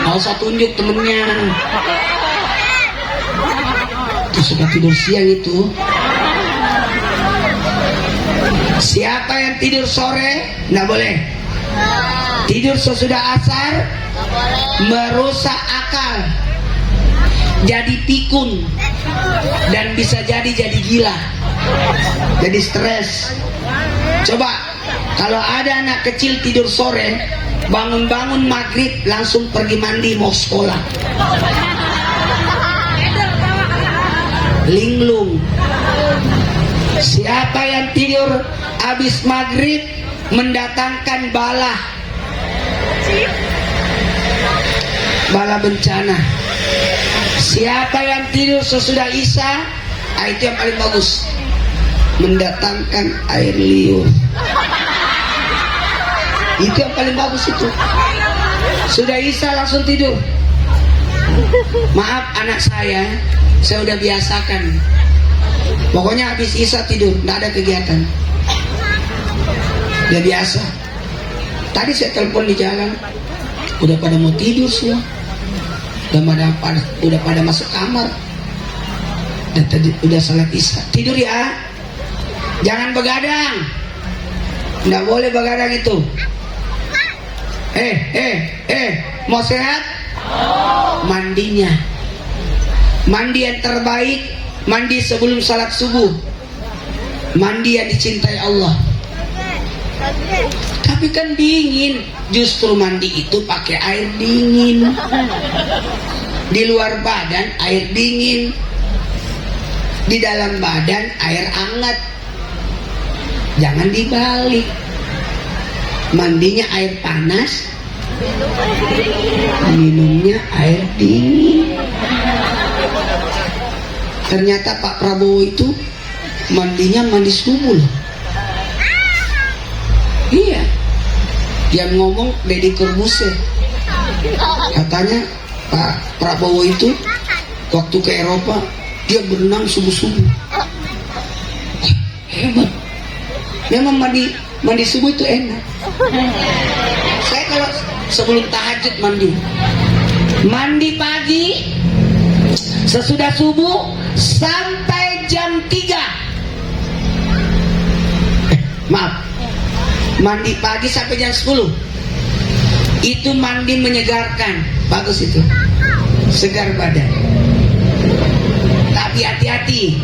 Mau saya tunjuk temennya itu suka tidur siang itu. Siapa yang tidur sore nggak boleh. Tidur sesudah asar merusak akal, jadi pikun, dan bisa jadi gila, jadi stres. Coba kalau ada anak kecil tidur sore, bangun-bangun maghrib langsung pergi mandi mau sekolah, linglung. Siapa yang tidur habis maghrib mendatangkan bala bencana. Siapa yang tidur sesudah isya, itu yang paling bagus, mendatangkan air liur. Itu yang paling bagus itu. Sudah isya langsung tidur. Maaf anak saya udah biasakan. Pokoknya habis isya tidur, nggak ada kegiatan. Udah biasa. Tadi saya telepon di jalan, udah pada mau tidur semua. Udah pada masuk kamar. Dan tadi udah salat isya. Tidur ya. Jangan begadang. Nggak boleh begadang itu. Mau sehat? Mandinya. Mandi yang terbaik, mandi sebelum salat subuh. Mandi yang dicintai Allah. Tapi kan dingin. Justru mandi itu pakai air dingin. Di luar badan air dingin, di dalam badan air hangat. Jangan dibalik. Mandinya air panas, minumnya air dingin. Ternyata Pak Prabowo itu mandinya mandi subuh loh. Iya, yang ngomong Deddy Corbuzier. Katanya Pak Prabowo itu waktu ke Eropa dia berenang subuh-subuh. Hebat. Memang mandi subuh itu enak. Saya kalau sebelum tahajud mandi pagi sesudah subuh sampai jam 3. Maaf, mandi pagi sampai jam 10. Itu mandi menyegarkan, bagus itu, segar badan. Tapi hati-hati,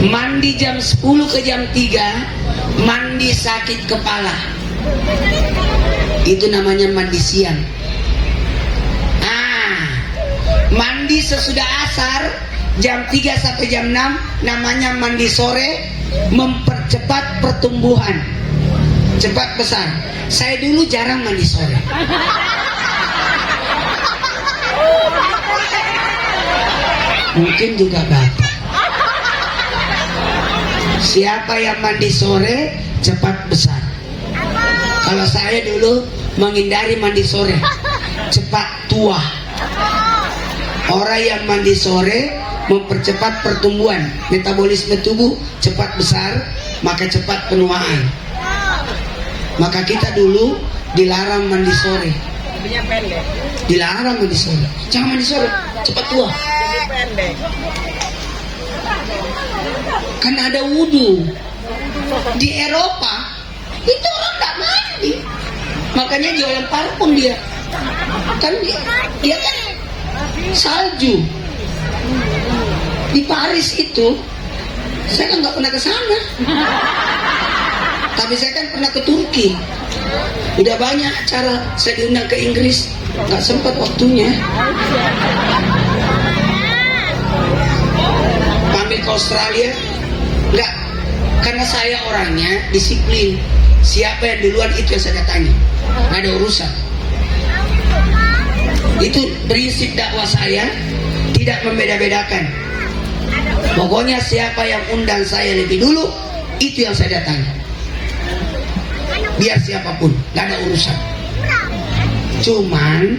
mandi jam 10 ke jam 3, mandi sakit kepala. Itu namanya mandi siang. Mandi sesudah asar jam 3 sampai jam 6 namanya mandi sore, mempercepat pertumbuhan, cepat besar. Saya dulu jarang mandi sore. Mungkin juga Bapak. Siapa yang mandi sore cepat besar. Kalau saya dulu menghindari mandi sore, cepat tua. Orang yang mandi sore mempercepat pertumbuhan, metabolisme tubuh cepat besar, maka cepat penuaan. Maka kita dulu dilarang mandi sore. Dilarang mandi sore. Jangan mandi sore, cepat tua. Kan ada wudhu. Di Eropa itu orang nggak mandi, makanya jualan parfum dia. Kan dia kan salju. Di Paris itu saya kan nggak pernah ke sana, tapi saya kan pernah ke Turki. Udah banyak acara, saya diundang ke Inggris, nggak sempat waktunya. Pamit ke Australia nggak, karena saya orangnya disiplin. Siapa yang duluan itu yang saya datangi, nggak ada urusan. Itu prinsip dakwah saya, tidak membeda-bedakan. Pokoknya siapa yang undang saya lebih dulu, itu yang saya datangi. biar siapapun, nggak ada urusan. Cuman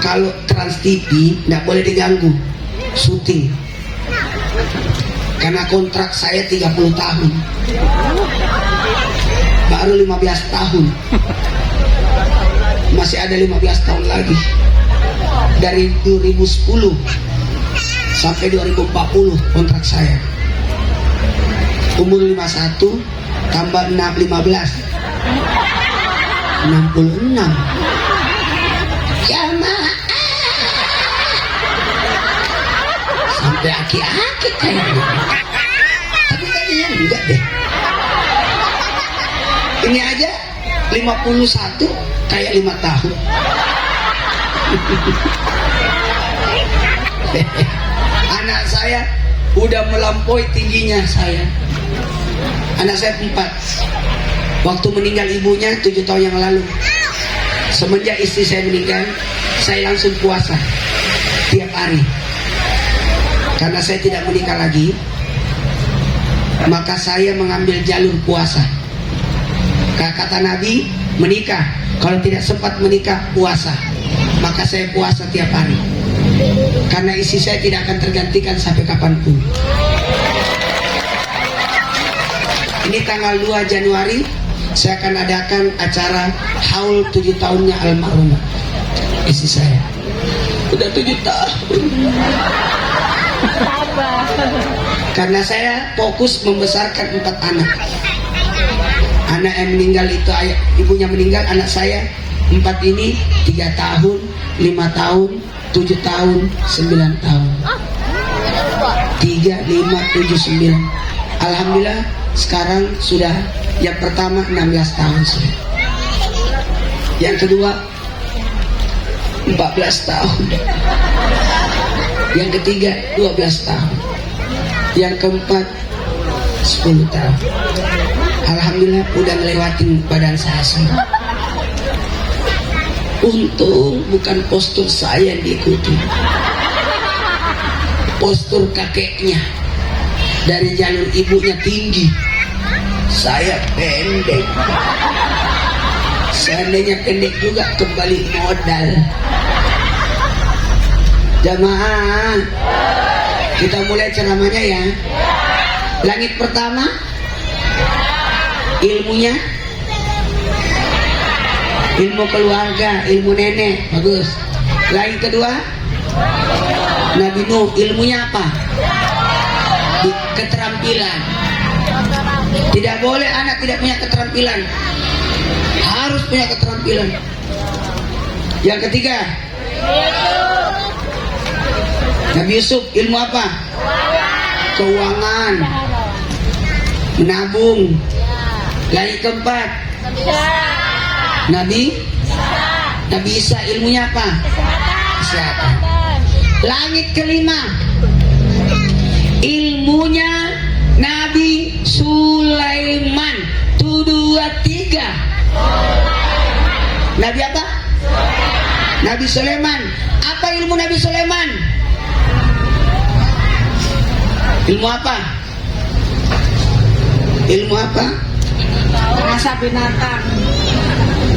kalau Trans TV nggak boleh diganggu syuting, karena kontrak saya 30 tahun, baru 15 tahun, masih ada 15 tahun lagi, dari 2010 sampai 2040 kontrak saya. Umur 51 tambah 15 66. Jamaah sampai aki-aki kayaknya, tapi kayaknya enggak deh. Ini aja 51 kayak 5 tahun. Anak saya udah melampaui tingginya saya. Anak saya 4. Waktu meninggal ibunya 7 tahun yang lalu. Semenjak istri saya meninggal, saya langsung puasa tiap hari. Karena saya tidak menikah lagi, maka saya mengambil jalur puasa. Kata Nabi, menikah, kalau tidak sempat menikah, puasa. Maka saya puasa tiap hari, karena istri saya tidak akan tergantikan sampai kapanpun. Ini tanggal 2 Januari saya akan adakan acara haul 7 tahunnya almarhumah istri saya. Udah 7 tahun. Karena saya fokus membesarkan 4 anak. Anak yang meninggal itu ibunya meninggal, anak saya 4 ini 3 tahun, 5 tahun, 7 tahun, 9 tahun. 3, 5, 7, 9. Alhamdulillah sekarang sudah yang pertama 16 tahun sudah. Yang kedua 14 tahun. Yang ketiga 12 tahun. Yang keempat 10 tahun. Alhamdulillah udah ngelewatin badan saya semua. Untung bukan postur saya yang diikuti, postur kakeknya. Dari jalur ibunya tinggi, saya pendek. Seandainya pendek juga kembali modal. Jamaah, kita mulai ceramahnya ya. Langit pertama, ilmunya, ilmu keluarga, ilmu nenek, bagus. Langit kedua, Nabi Nuh, ilmunya apa? Keterampilan. Tidak boleh anak tidak punya keterampilan, harus punya keterampilan. Yang ketiga, Nabi Yusuf, ilmu apa? Keuangan, menabung. Lagi keempat, Nabi Isa, ilmunya apa? Kesehatan. Langit kelima, ilmunya Nabi Sulaiman. 1, 2, 3. Nabi apa? Nabi Sulaiman. Apa ilmu Nabi Sulaiman? Ilmu apa? Ilmu apa? Mengasah binatang.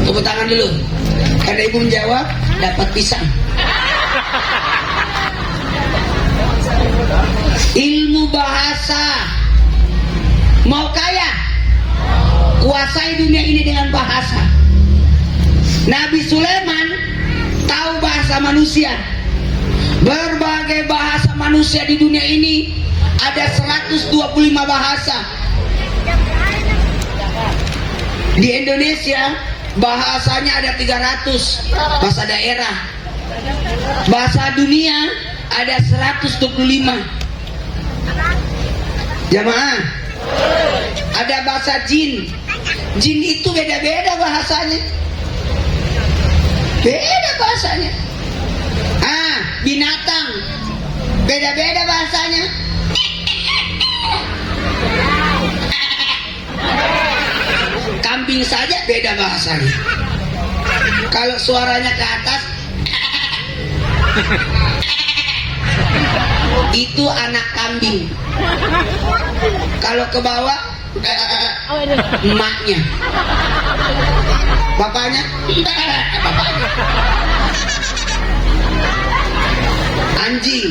Tepuk tangan dulu. Karena ibu menjawab, dapat pisang. Ilmu bahasa. Mau kaya? Kuasai dunia ini dengan bahasa. Nabi Sulaiman tahu bahasa manusia. Berbagai bahasa manusia di dunia ini ada 125 bahasa. Di Indonesia bahasanya ada 300 bahasa daerah. Bahasa dunia ada 125. Jamaah, ada bahasa jin. Jin itu beda-beda bahasanya. Beda bahasanya. Binatang beda-beda bahasanya. Kambing saja beda bahasanya. Kalau suaranya ke atas, itu anak kambing. Kalau ke bawah, emaknya. Bapaknya? Bapaknya. Anjing.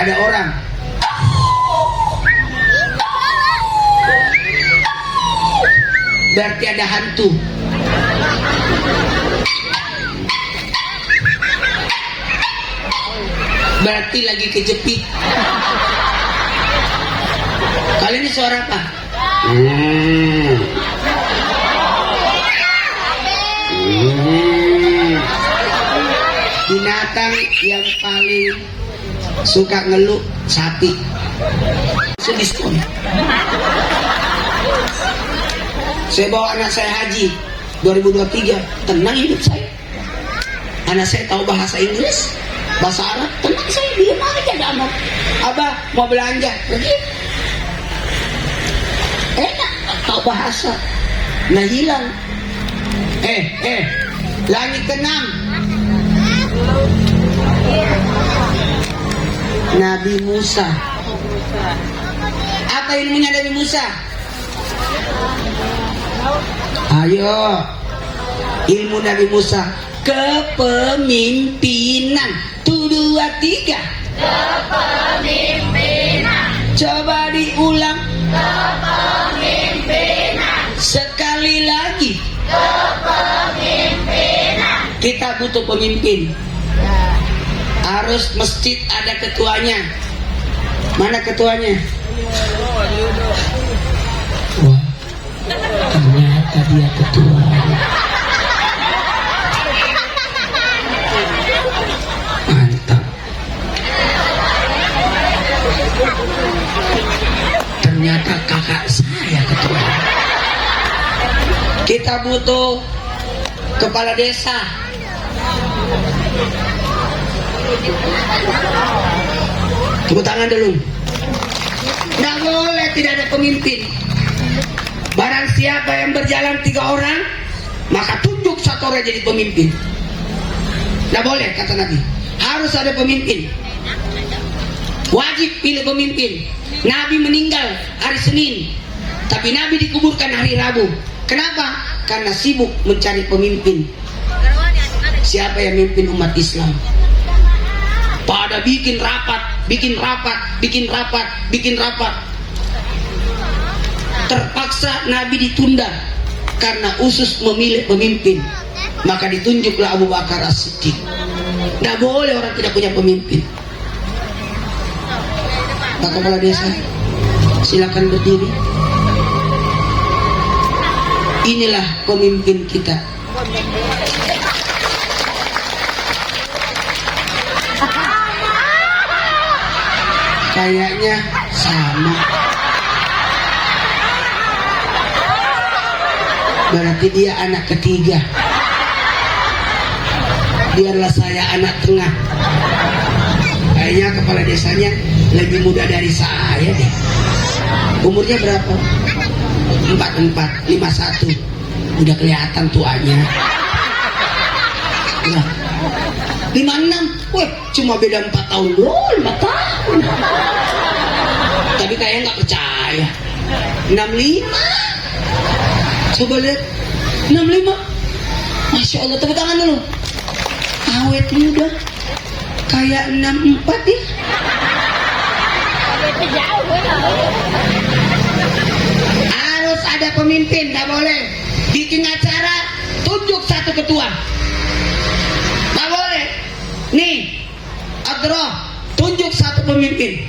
Ada orang. Berarti ada hantu. Berarti lagi kejepit. Kalian ini suara apa? Binatang yang paling suka ngeluh sapi. Diskon. Saya bawa anak saya haji 2023, tenang hidup saya. Anak saya tahu bahasa Inggris, bahasa Arab, tenang saya, diam aja gak mau. Abah mau belanja, pergi. Enak, tahu bahasa. Nah hilang. Langit keenam. Nabi Musa. Apa ilmunya Nabi Musa? Ayo, ilmu Nabi Musa. Kepemimpinan. 1, 2, 3. Kepemimpinan. Coba diulang. Kepemimpinan. Sekali lagi. Kepemimpinan. Kita butuh pemimpin. Harus masjid ada ketuanya. Mana ketuanya? Wah, ternyata dia ketua. Mantap. Ternyata kakak saya ketua. Kita butuh kepala desa. Tepuk tangan dulu. Tidak boleh tidak ada pemimpin. Barang siapa yang berjalan 3 orang, maka tunjuk 1 orang jadi pemimpin. Tidak boleh, kata Nabi. Harus ada pemimpin. Wajib pilih pemimpin. Nabi meninggal hari Senin, tapi Nabi dikuburkan hari Rabu. Kenapa? Karena sibuk mencari pemimpin. Siapa yang memimpin umat Islam? Pada bikin rapat. Terpaksa Nabi ditunda karena usus memilih pemimpin. Maka ditunjuklah Abu Bakar As-Siddiq. Tidak boleh orang tidak punya pemimpin. Pak Kepala Desa, silakan berdiri. Inilah pemimpin kita. Kayaknya sama. Berarti dia anak ketiga. Biarlah saya anak tengah. Kayaknya kepala desanya lebih muda dari saya deh. Umurnya berapa? 44, 51. Udah kelihatan tuanya. Nah, 56. Wah, cuma beda 4 tahun doang, 4 tahun. Tapi kayaknya nggak percaya. 65. Coba lihat. 65. Masya Allah, tepuk tangan dulu. Awet muda. Kayak 64 ya. Harus ada pemimpin, nggak boleh. Bikin acara, tunjuk 1 ketua. Nggak boleh. Nih, Abdurrah, tunjuk 1 pemimpin.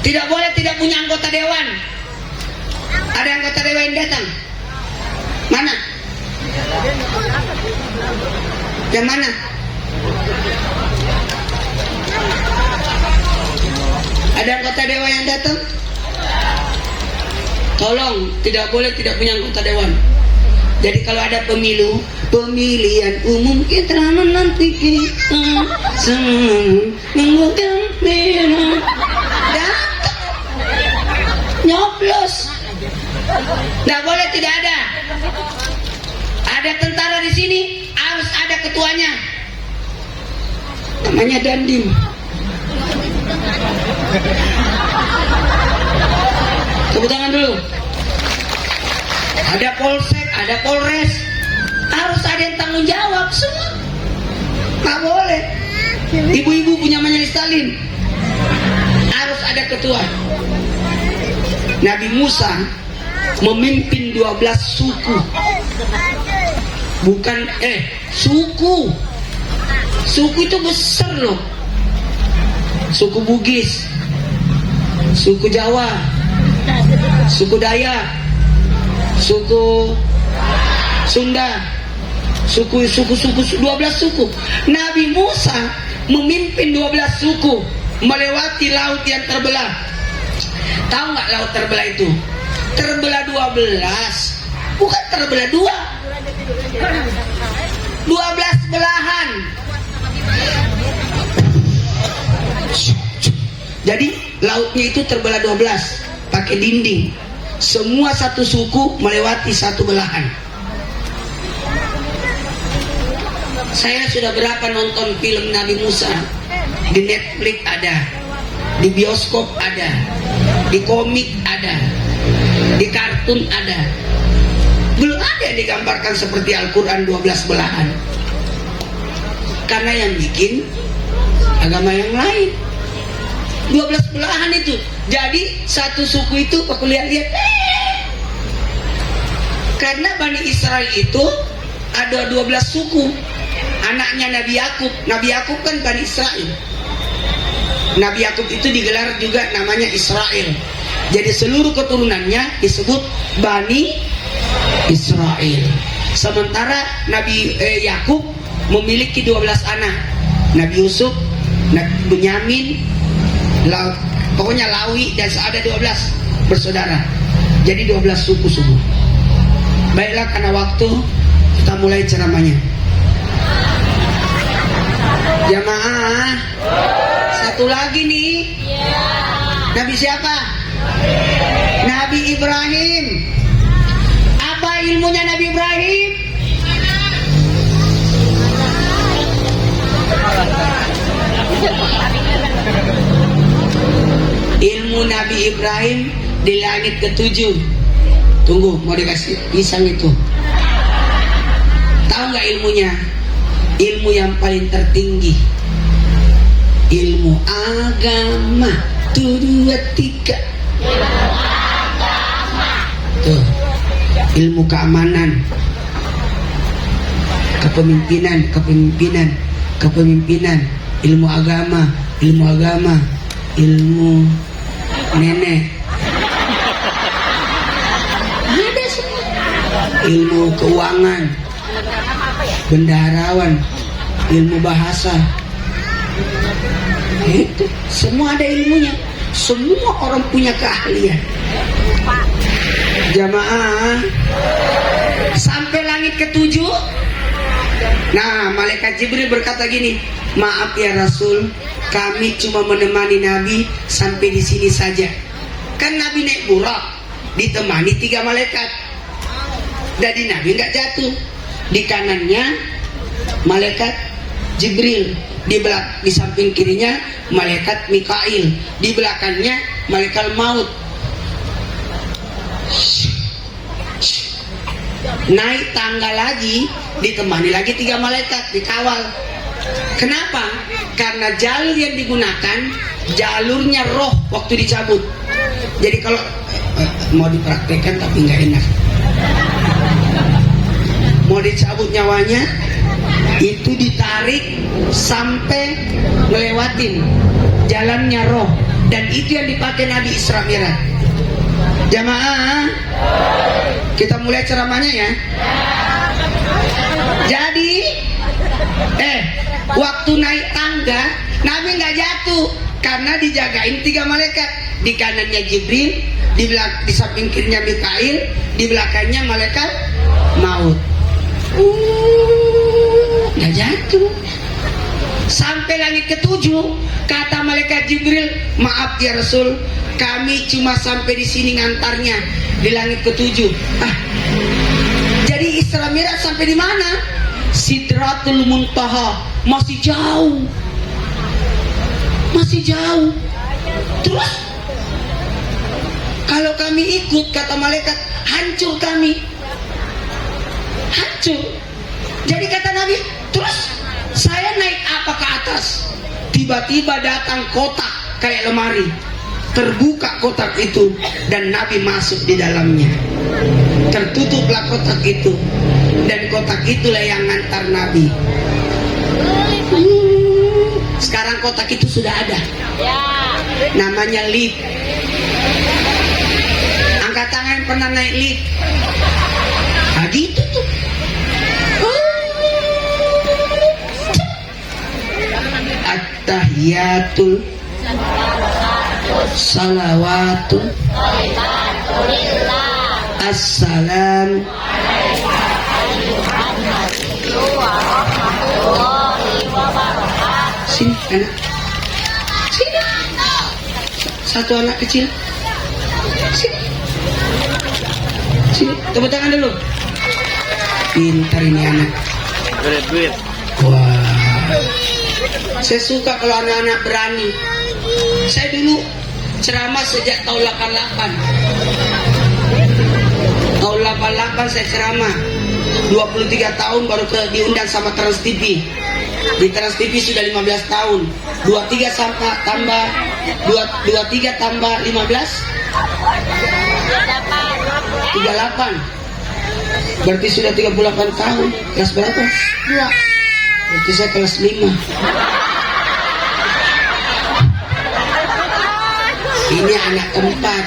Tidak boleh tidak punya anggota dewan. Ada anggota dewan yang datang. Mana? Yang mana? Ada anggota dewan yang datang? Tolong, tidak boleh tidak punya anggota dewan. Jadi kalau ada pemilihan umum, kita menanti kita semua menggunakan pilihan. Datang, nyoblos. Nggak boleh tidak ada. Ada tentara di sini, harus ada ketuanya. Namanya Dandim. Tepuk tangan dulu. ada polsek, ada polres, harus ada yang tanggung jawab semua. Nggak boleh. Ibu-ibu punya majelis taklim, harus ada ketua. Nabi Musa memimpin 12 suku. Bukan suku. Suku itu besar loh. Suku Bugis, suku Jawa, suku Dayak, suku Sunda, suku 12 suku. Nabi Musa memimpin 12 suku melewati laut yang terbelah. Tahu nggak laut terbelah itu? Terbelah 12, bukan terbelah 12 belahan. Jadi lautnya itu terbelah 12 pakai dinding. Semua satu suku melewati satu belahan. Saya sudah berapa nonton film Nabi Musa? Di Netflix ada, di bioskop ada, di komik ada, di kartun ada. Belum ada yang digambarkan seperti Al-Quran 12 belahan. Karena yang bikin agama yang lain. 12 belahan itu. Jadi satu suku itu aku lihat-lihat, karena Bani Israel itu ada 12 suku. Anaknya Nabi Yakub. Nabi Yakub kan Bani Israel. Nabi Yakub itu digelar juga namanya Israel. Jadi seluruh keturunannya disebut Bani Israel. Sementara Nabi Yakub memiliki 12 anak. Nabi Yusuf, Nabi Bunyamin, pokoknya Lawi, dan ada 12 bersaudara. Jadi 12 suku semua. Baiklah, karena waktu kita mulai ceramahnya. Jamaah, satu lagi nih. Nabi siapa? Nabi Ibrahim. Apa ilmunya Nabi Ibrahim? Ilmu Nabi Ibrahim di langit ke-7. Tunggu, mau dikasih pisang itu. Tahu nggak ilmunya? Ilmu yang paling tertinggi, ilmu agama. 1, 2, 3. Tuh, ilmu keamanan, kepemimpinan, ilmu agama, ilmu nenek, ada semua. Ilmu keuangan, bendaharawan, ilmu bahasa, itu semua ada ilmunya. Semua orang punya keahlian. Jamaah, sampai langit ke-7. Nah, malaikat Jibril berkata gini, maaf ya Rasul, kami cuma menemani Nabi sampai di sini saja. Kan Nabi naik burak, ditemani 3 malaikat. Jadi Nabi nggak jatuh. Di kanannya malaikat Jibril, di samping kirinya malaikat Mikail, di belakangnya malaikat maut. Naik tangga lagi, ditemani lagi 3 malaikat, dikawal. Kenapa? Karena jalur yang digunakan jalurnya roh waktu dicabut. Jadi kalau mau dipraktekkan tapi nggak enak, mau dicabut nyawanya, itu ditarik sampai ngelewatin jalannya roh, dan itu yang dipakai Nabi Isra Mi'raj. Jamaah, kita mulai ceramahnya ya. Jadi waktu naik tangga Nabi nggak jatuh karena dijagain 3 malaikat. Di kanannya Jibril, di samping kirinya Mikail, di belakangnya malaikat maut. Nggak jatuh. Sampai langit ke-7, kata malaikat Jibril, maaf ya Rasul, kami cuma sampai di sini ngantarnya, di langit ke-7. Jadi Isra Mi'raj sampai di mana? Sidratul Muntaha. Masih jauh. Terus kalau kami ikut, kata malaikat, hancur kami. hancur. Jadi kata Nabi, terus saya naik apa ke atas? Tiba-tiba datang kotak kayak lemari. Terbuka kotak itu dan Nabi masuk di dalamnya. Tertutuplah kotak itu dan kotak itulah yang ngantar Nabi. Sekarang kotak itu sudah ada. Namanya lift. Angkat tangan pernah naik lift. Nah gitu tuh. At-tahiyatul salawatul assalam sini anak sini satu anak kecil sini sini tepuk tangan dulu pintar ini anak wah saya suka kalau anak-anak berani. Saya dulu ceramah sejak tahun 88. Tahun 88 saya ceramah. 23 tahun baru diundang sama Trans TV. Di Trans TV sudah 15 tahun. 23 tambah 15 38. Berarti sudah 38 tahun. Kelas berapa? 2. Berarti saya kelas 5. Ini anak keempat.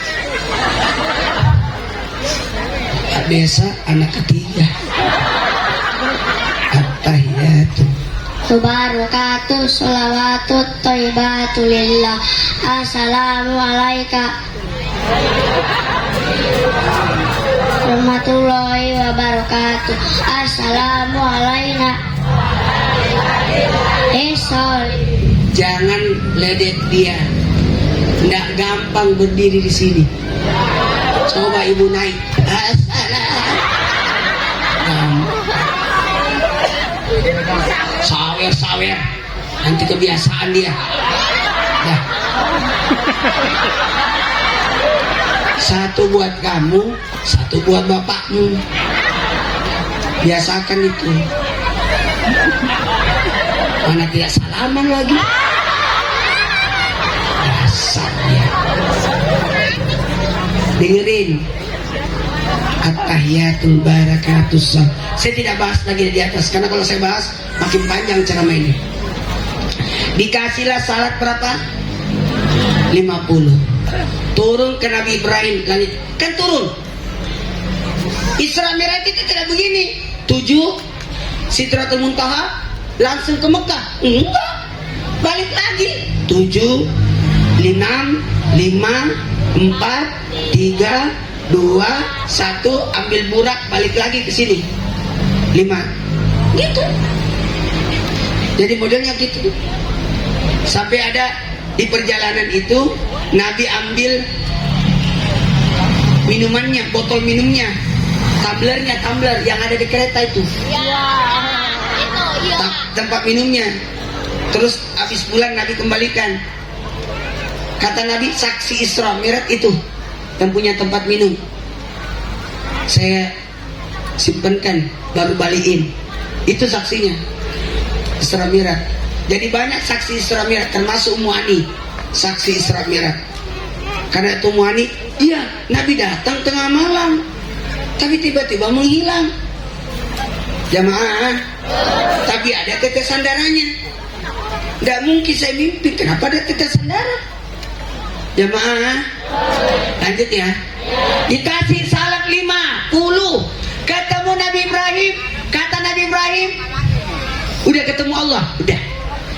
Desa anak ketiga. At-tahiyatu Tubarakatuh sholawatut thayyibatulillah. Assalamualaikum warahmatullahi wabarakatuh. Assalamualaikum. Jangan ledek dia. Nggak gampang berdiri di sini. Coba ibu naik. Sawer. Nanti kebiasaan dia. Ya. Satu buat kamu, satu buat bapakmu. Biasakan itu. Mana tidak salaman lagi. Dasarnya. Dengerin. At-tahiyatul barakatus. Saya tidak bahas lagi di atas karena kalau saya bahas makin panjang ceramah ini. Dikasihlah salat berapa? 50. Turun ke Nabi Ibrahim langit. Kan turun. Isra Mi'raj itu tidak begini. 7 Sidratul Muntaha langsung ke Mekah. Enggak. Balik lagi. 7 6 5 4 3 2 1 ambil burak balik lagi ke sini. 5. Gitu. Jadi modelnya gitu. Sampai ada di perjalanan itu Nabi ambil minumannya, botol minumnya, tumbler yang ada di kereta itu. Tempat minumnya. Terus habis pulang Nabi kembalikan. Kata Nabi, saksi Isra Mi'raj itu yang punya tempat minum. Saya simpenkan baru balikin. Itu saksinya. Isra Mi'raj. Jadi banyak saksi Isra Mi'raj termasuk Ummu Hani. Saksi Isra Mi'raj. Karena itu Ummu Hani, iya, Nabi datang tengah malam. Tapi tiba-tiba menghilang. Jamaah. Tapi ada tetesan darahnya. Tidak mungkin saya mimpi. Kenapa ada tetesan darah? Jamaah. Lanjut ya. Dikasih salat 50. Ketemu Nabi Ibrahim. Kata Nabi Ibrahim, udah ketemu Allah. Udah.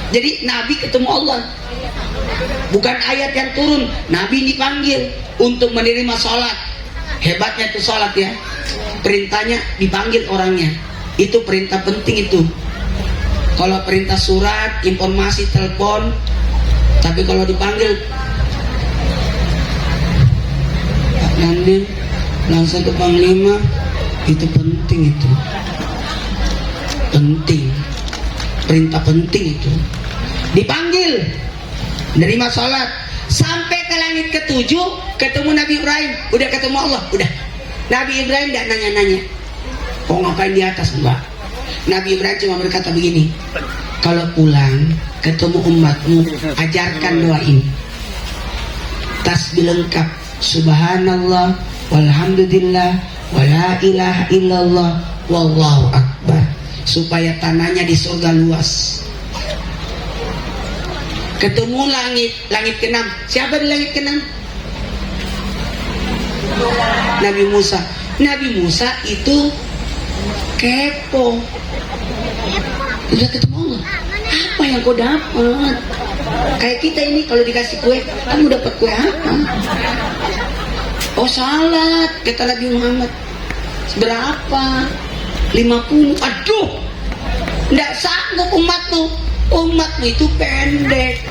Jadi Nabi ketemu Allah. Bukan ayat yang turun. Nabi dipanggil untuk menerima sholat. Hebatnya itu sholat ya. Perintahnya dipanggil orangnya. Itu perintah penting itu. Kalau perintah surat, informasi, telepon. Tapi kalau dipanggil Pak Dandim langsung ke Panglima, itu penting itu. Penting. Perintah penting itu. Dipanggil, nerima sholat. Sampai ke langit ke-7 ketemu Nabi Ibrahim. Udah ketemu Allah. Udah. Nabi Ibrahim gak nanya-nanya. kok ngapain di atas? Enggak. Nabi Ibrahim cuma berkata begini, kalau pulang ketemu umatmu, ajarkan doa ini, tasbih lengkap, subhanallah walhamdulillah wala ilaha illallah wallahu akbar, supaya tanahnya di surga luas. Ketemu langit keenam. Siapa di langit keenam? Nabi Musa. Nabi Musa itu kepo. Udah ketemu Allah, apa yang kau dapat? Kayak kita ini kalau dikasih kue, kamu dapat kue apa? Oh salat, kata Nabi Muhammad. Berapa? 50. Aduh, nggak sanggup umatmu. Umatmu itu pendek,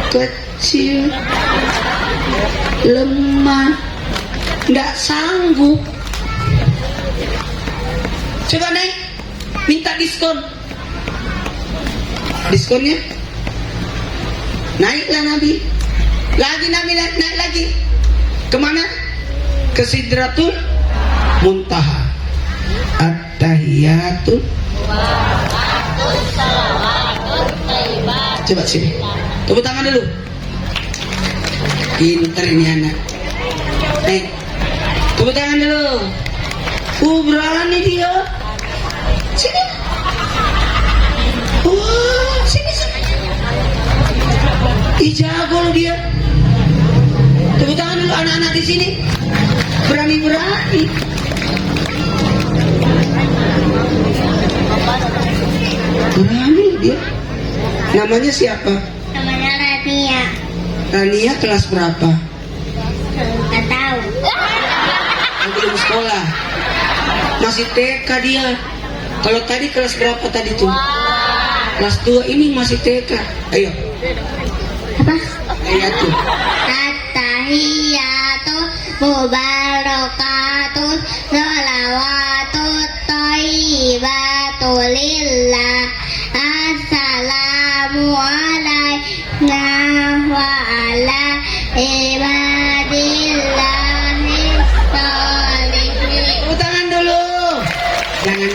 kecil, lemah, nggak sanggup. Coba naik, minta diskon. Diskonnya naiklah Nabi. Lagi Nabi naik lagi. Kemana? Ke Sidratul Muntaha. At-tahiyatul. Coba sini. Tepuk tangan dulu. Pinter ini anak. Naik. Tepuk tangan dulu. Berani dia. Sini. Sini. Jago loh dia. Tepuk tangan dulu anak-anak di sini. Berani. Berani dia. Namanya siapa? Namanya Rania. Rania kelas berapa? Nggak tahu. Belum sekolah. Masih TK dia. Kalau tadi kelas berapa tadi tuh? Kelas 2, ini masih TK. Ayo. Apa? Ayatul. At-tahiyatu mubarakatun sholawatut thayyibatu lillah. Assalamu alayna wa ala ibadillahi sholihin. Tepuk tangan dulu. Jangan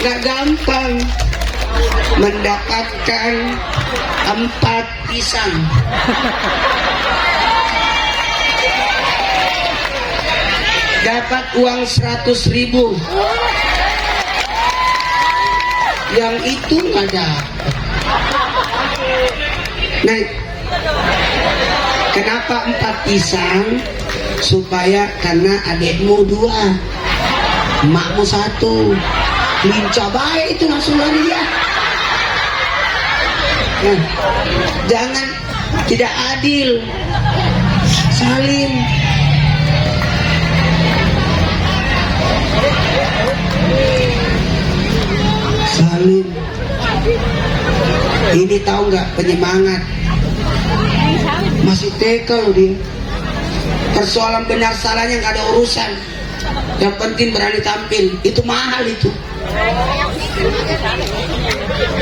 nggak gampang mendapatkan 4 pisang. Dapat uang 100.000. Yang itu nggak dapat. Nah, kenapa 4 pisang? Supaya karena adikmu 2, emakmu 1. Lincah baik itu langsung lari dia. Nah, jangan tidak adil. Salim. Salim. Ini tahu nggak penyemangat? Masih TK loh dia. Persoalan benar salahnya nggak ada urusan. Yang penting berani tampil. Itu mahal itu.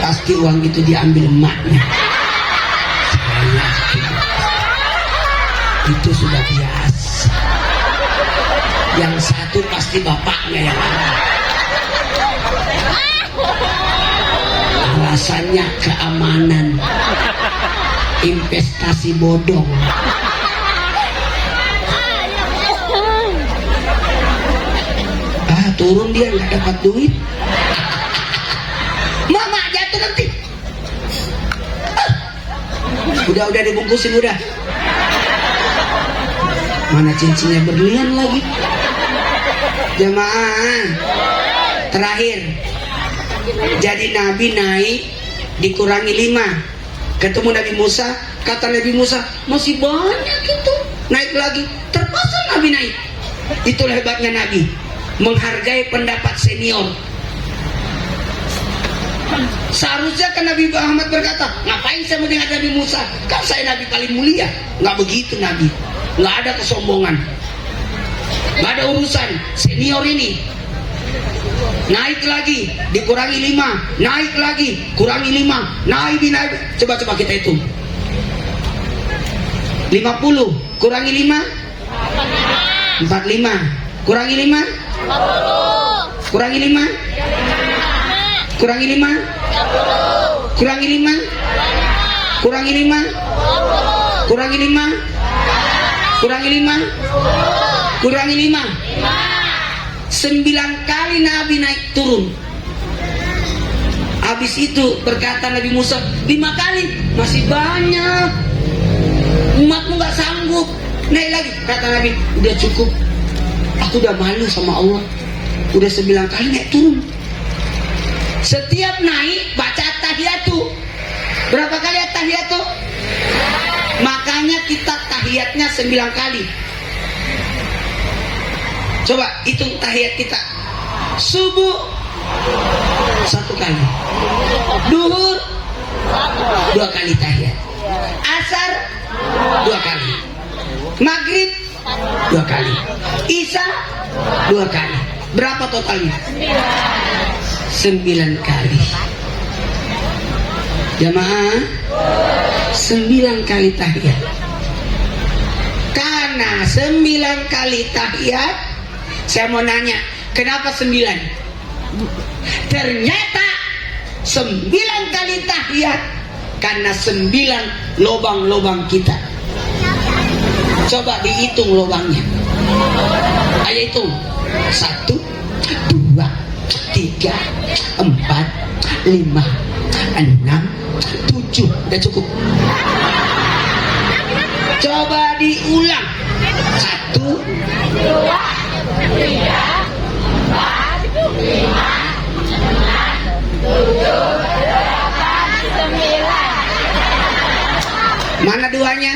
Pasti uang itu diambil emaknya. Saya yakin. Itu sudah biasa. Yang satu pasti bapaknya yang ambil. Alasannya keamanan. Investasi bodong. Turun dia nggak dapat duit. Mama jatuh nanti. Udah dibungkusin udah. Mana cincinnya berlian lagi. Jamaah terakhir. Jadi Nabi naik dikurangi 5. Ketemu Nabi Musa, kata Nabi Musa masih banyak itu. Naik lagi, terpaksa Nabi naik. Itulah hebatnya Nabi, menghargai pendapat senior. Seharusnya kan Nabi Muhammad berkata, ngapain saya mendengar Nabi Musa? Kan saya Nabi paling mulia. Nggak begitu Nabi. Nggak ada kesombongan. Nggak ada urusan. Senior ini naik lagi, dikurangi 5. Naik lagi, kurangi 5. Naik. Coba kita hitung. 50 kurangi 5. 45. Kurangi 5. Kurangi 5. Kurangi 5. Kurangi 5. Kurangi 5. Kurangi 5. Kurangi 5. Kurangi 5. 9 kali Nabi naik turun. Habis itu berkata Nabi Musa, 5 kali masih banyak, umatmu gak sanggup. Naik lagi, kata Nabi, udah cukup, aku udah malu sama Allah. Udah 9 kali naik turun. Setiap naik baca tahiyatu. Berapa kali tahiyatu? Makanya kita tahiyatnya 9 kali. Coba hitung tahiyat kita. Subuh 1 kali, duhur 2 kali tahiyat, asar 2 kali, maghrib 2 kali, isya 2 kali. Berapa totalnya? 9 kali. Jamaah, 9 kali tahiyat. Karena 9 kali tahiyat, saya mau nanya, kenapa 9? Ternyata 9 kali tahiyat karena 9 lubang-lubang kita. Coba dihitung lubangnya. Ayo hitung. 1, 2, 3, 4, 5, 6, 7. Udah cukup. Coba diulang. 1, 2, 3, 4, 5, 6, 7, 8, 9. Mana duanya?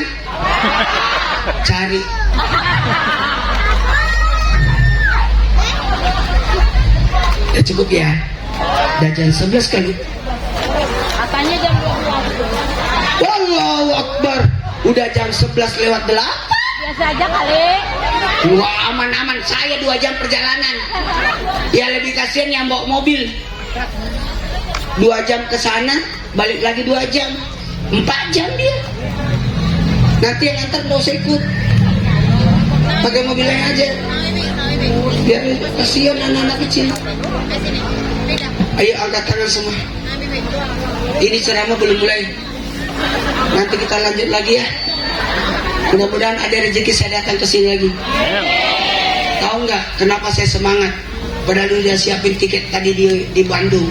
Cari. Ya cukup ya. Udah jam 11 kali. Katanya jam 12. Wallahu Akbar. Udah jam 11 lewat 8. Biasa aja kali. Wah, aman-aman, saya 2 jam perjalanan. Ya lebih kasihan yang bawa mobil. 2 jam ke sana, balik lagi 2 jam. 4 jam dia. Nanti yang antar gak usah ikut. Pakai mobil yang aja. Biar kasihan anak-anak kecil. Ayo angkat tangan semua. Ini ceramah belum mulai. Nanti kita lanjut lagi ya. Mudah-mudahan ada rezeki saya datang ke sini lagi. Tahu nggak kenapa saya semangat? Padahal udah siapin tiket tadi di Bandung.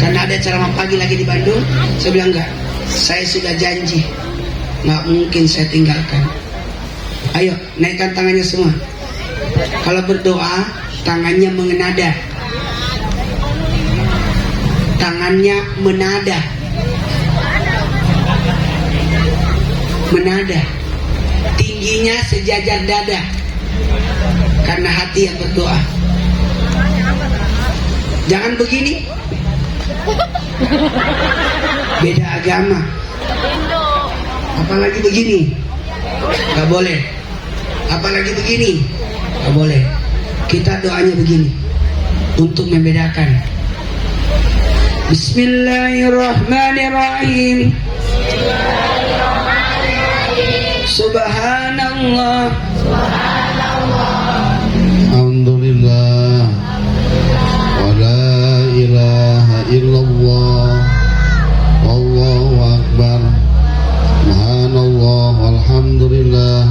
Karena ada ceramah pagi lagi di Bandung. Saya bilang enggak. Saya sudah janji. Nggak mungkin saya tinggalkan. Ayo naikkan tangannya semua. Kalau berdoa tangannya mengenada. Tangannya menada. Menada. Tingginya sejajar dada. Karena hati yang berdoa. Jangan begini. Beda agama. Apalagi begini. Gak boleh. Apalagi begini. Gak boleh. Kita doanya begini. Untuk membedakan. Bismillahirrahmanirrahim. Subhanallah. Alhamdulillah. Wa la ilaha illallah. Wallahu akbar. Subhanallah walhamdulillah.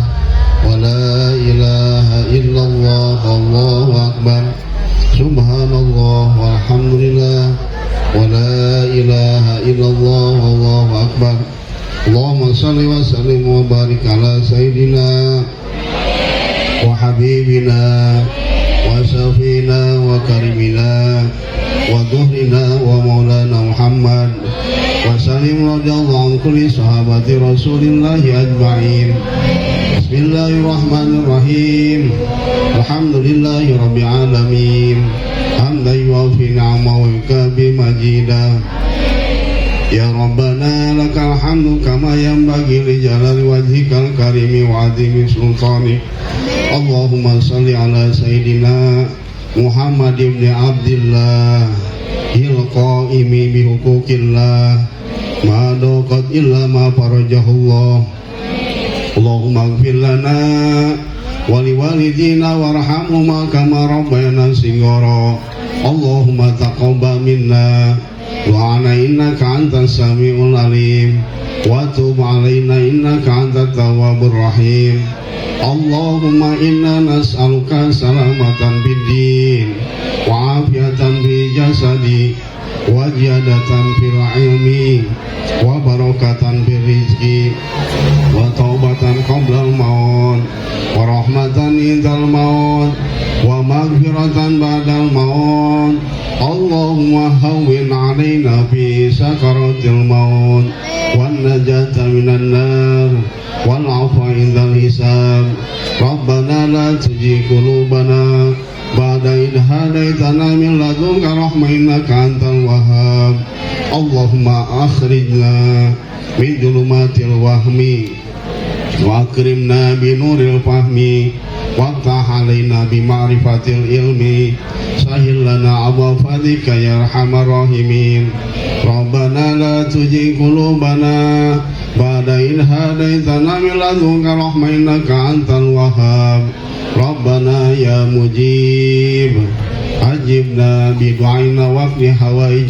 Wa la ilaha illallah. Wallahu akbar. Subhanallah walhamdulillah. Wa la ilaha illallah. Wallahu akbar. Allahumma salli wa sallim wa barik ala sayyidina wa habibina wa safina wa karimina wa dhuhrina wa maulana Muhammad wa sallim radiyallahu an kulli sahabati rasulillahi ajma'in. Bismillahirrahmanirrahim. Alhamdulillahi rabbil alamin. Hamdan yuwafi ni'amahu wa yukafi majidah. Ya Rabbana lakal hamdu kama yanbaghi li jalali wajhikal karimi wa azimi sultani. Allahumma salli ala sayyidina Muhammad ibn Abdillah il qaimi bi huquqillah ma daqat illa ma farajahullah. Allahumma ighfir lana ولوالدينا وارحمهما كما ربيانا صغارا اللهم تقبل منا دعانا إنك أنت السميع العليم وتب علينا إنك أنت التواب الرحيم اللهم إنا نسألك سلامة في الدين وعافية في الجسد وزيادة في العلم وبركة في الرزق وتوبة قبل الموت ورحمة عند الموت ومغفرة بعد الموت اللهم هون علينا في سكرات الموت والنجاة من النار والعفو عند الحساب ربنا لا تزغ قلوبنا بعد إذ هديتنا من لدنك رحمة إنك أنت الوهاب اللهم أخرجنا من ظلمات الوهم وأكرمنا بنور الفهم وافتح علينا بمعرفة العلم سهل لنا أبواب فضلك يا أرحم الراحمين ربنا لا تزغ قلوبنا بعد إذ هديتنا من لدنك رحمة إنك أنت الوهاب ربنا يا مجيب أجبنا بدعائنا واقض حوائجنا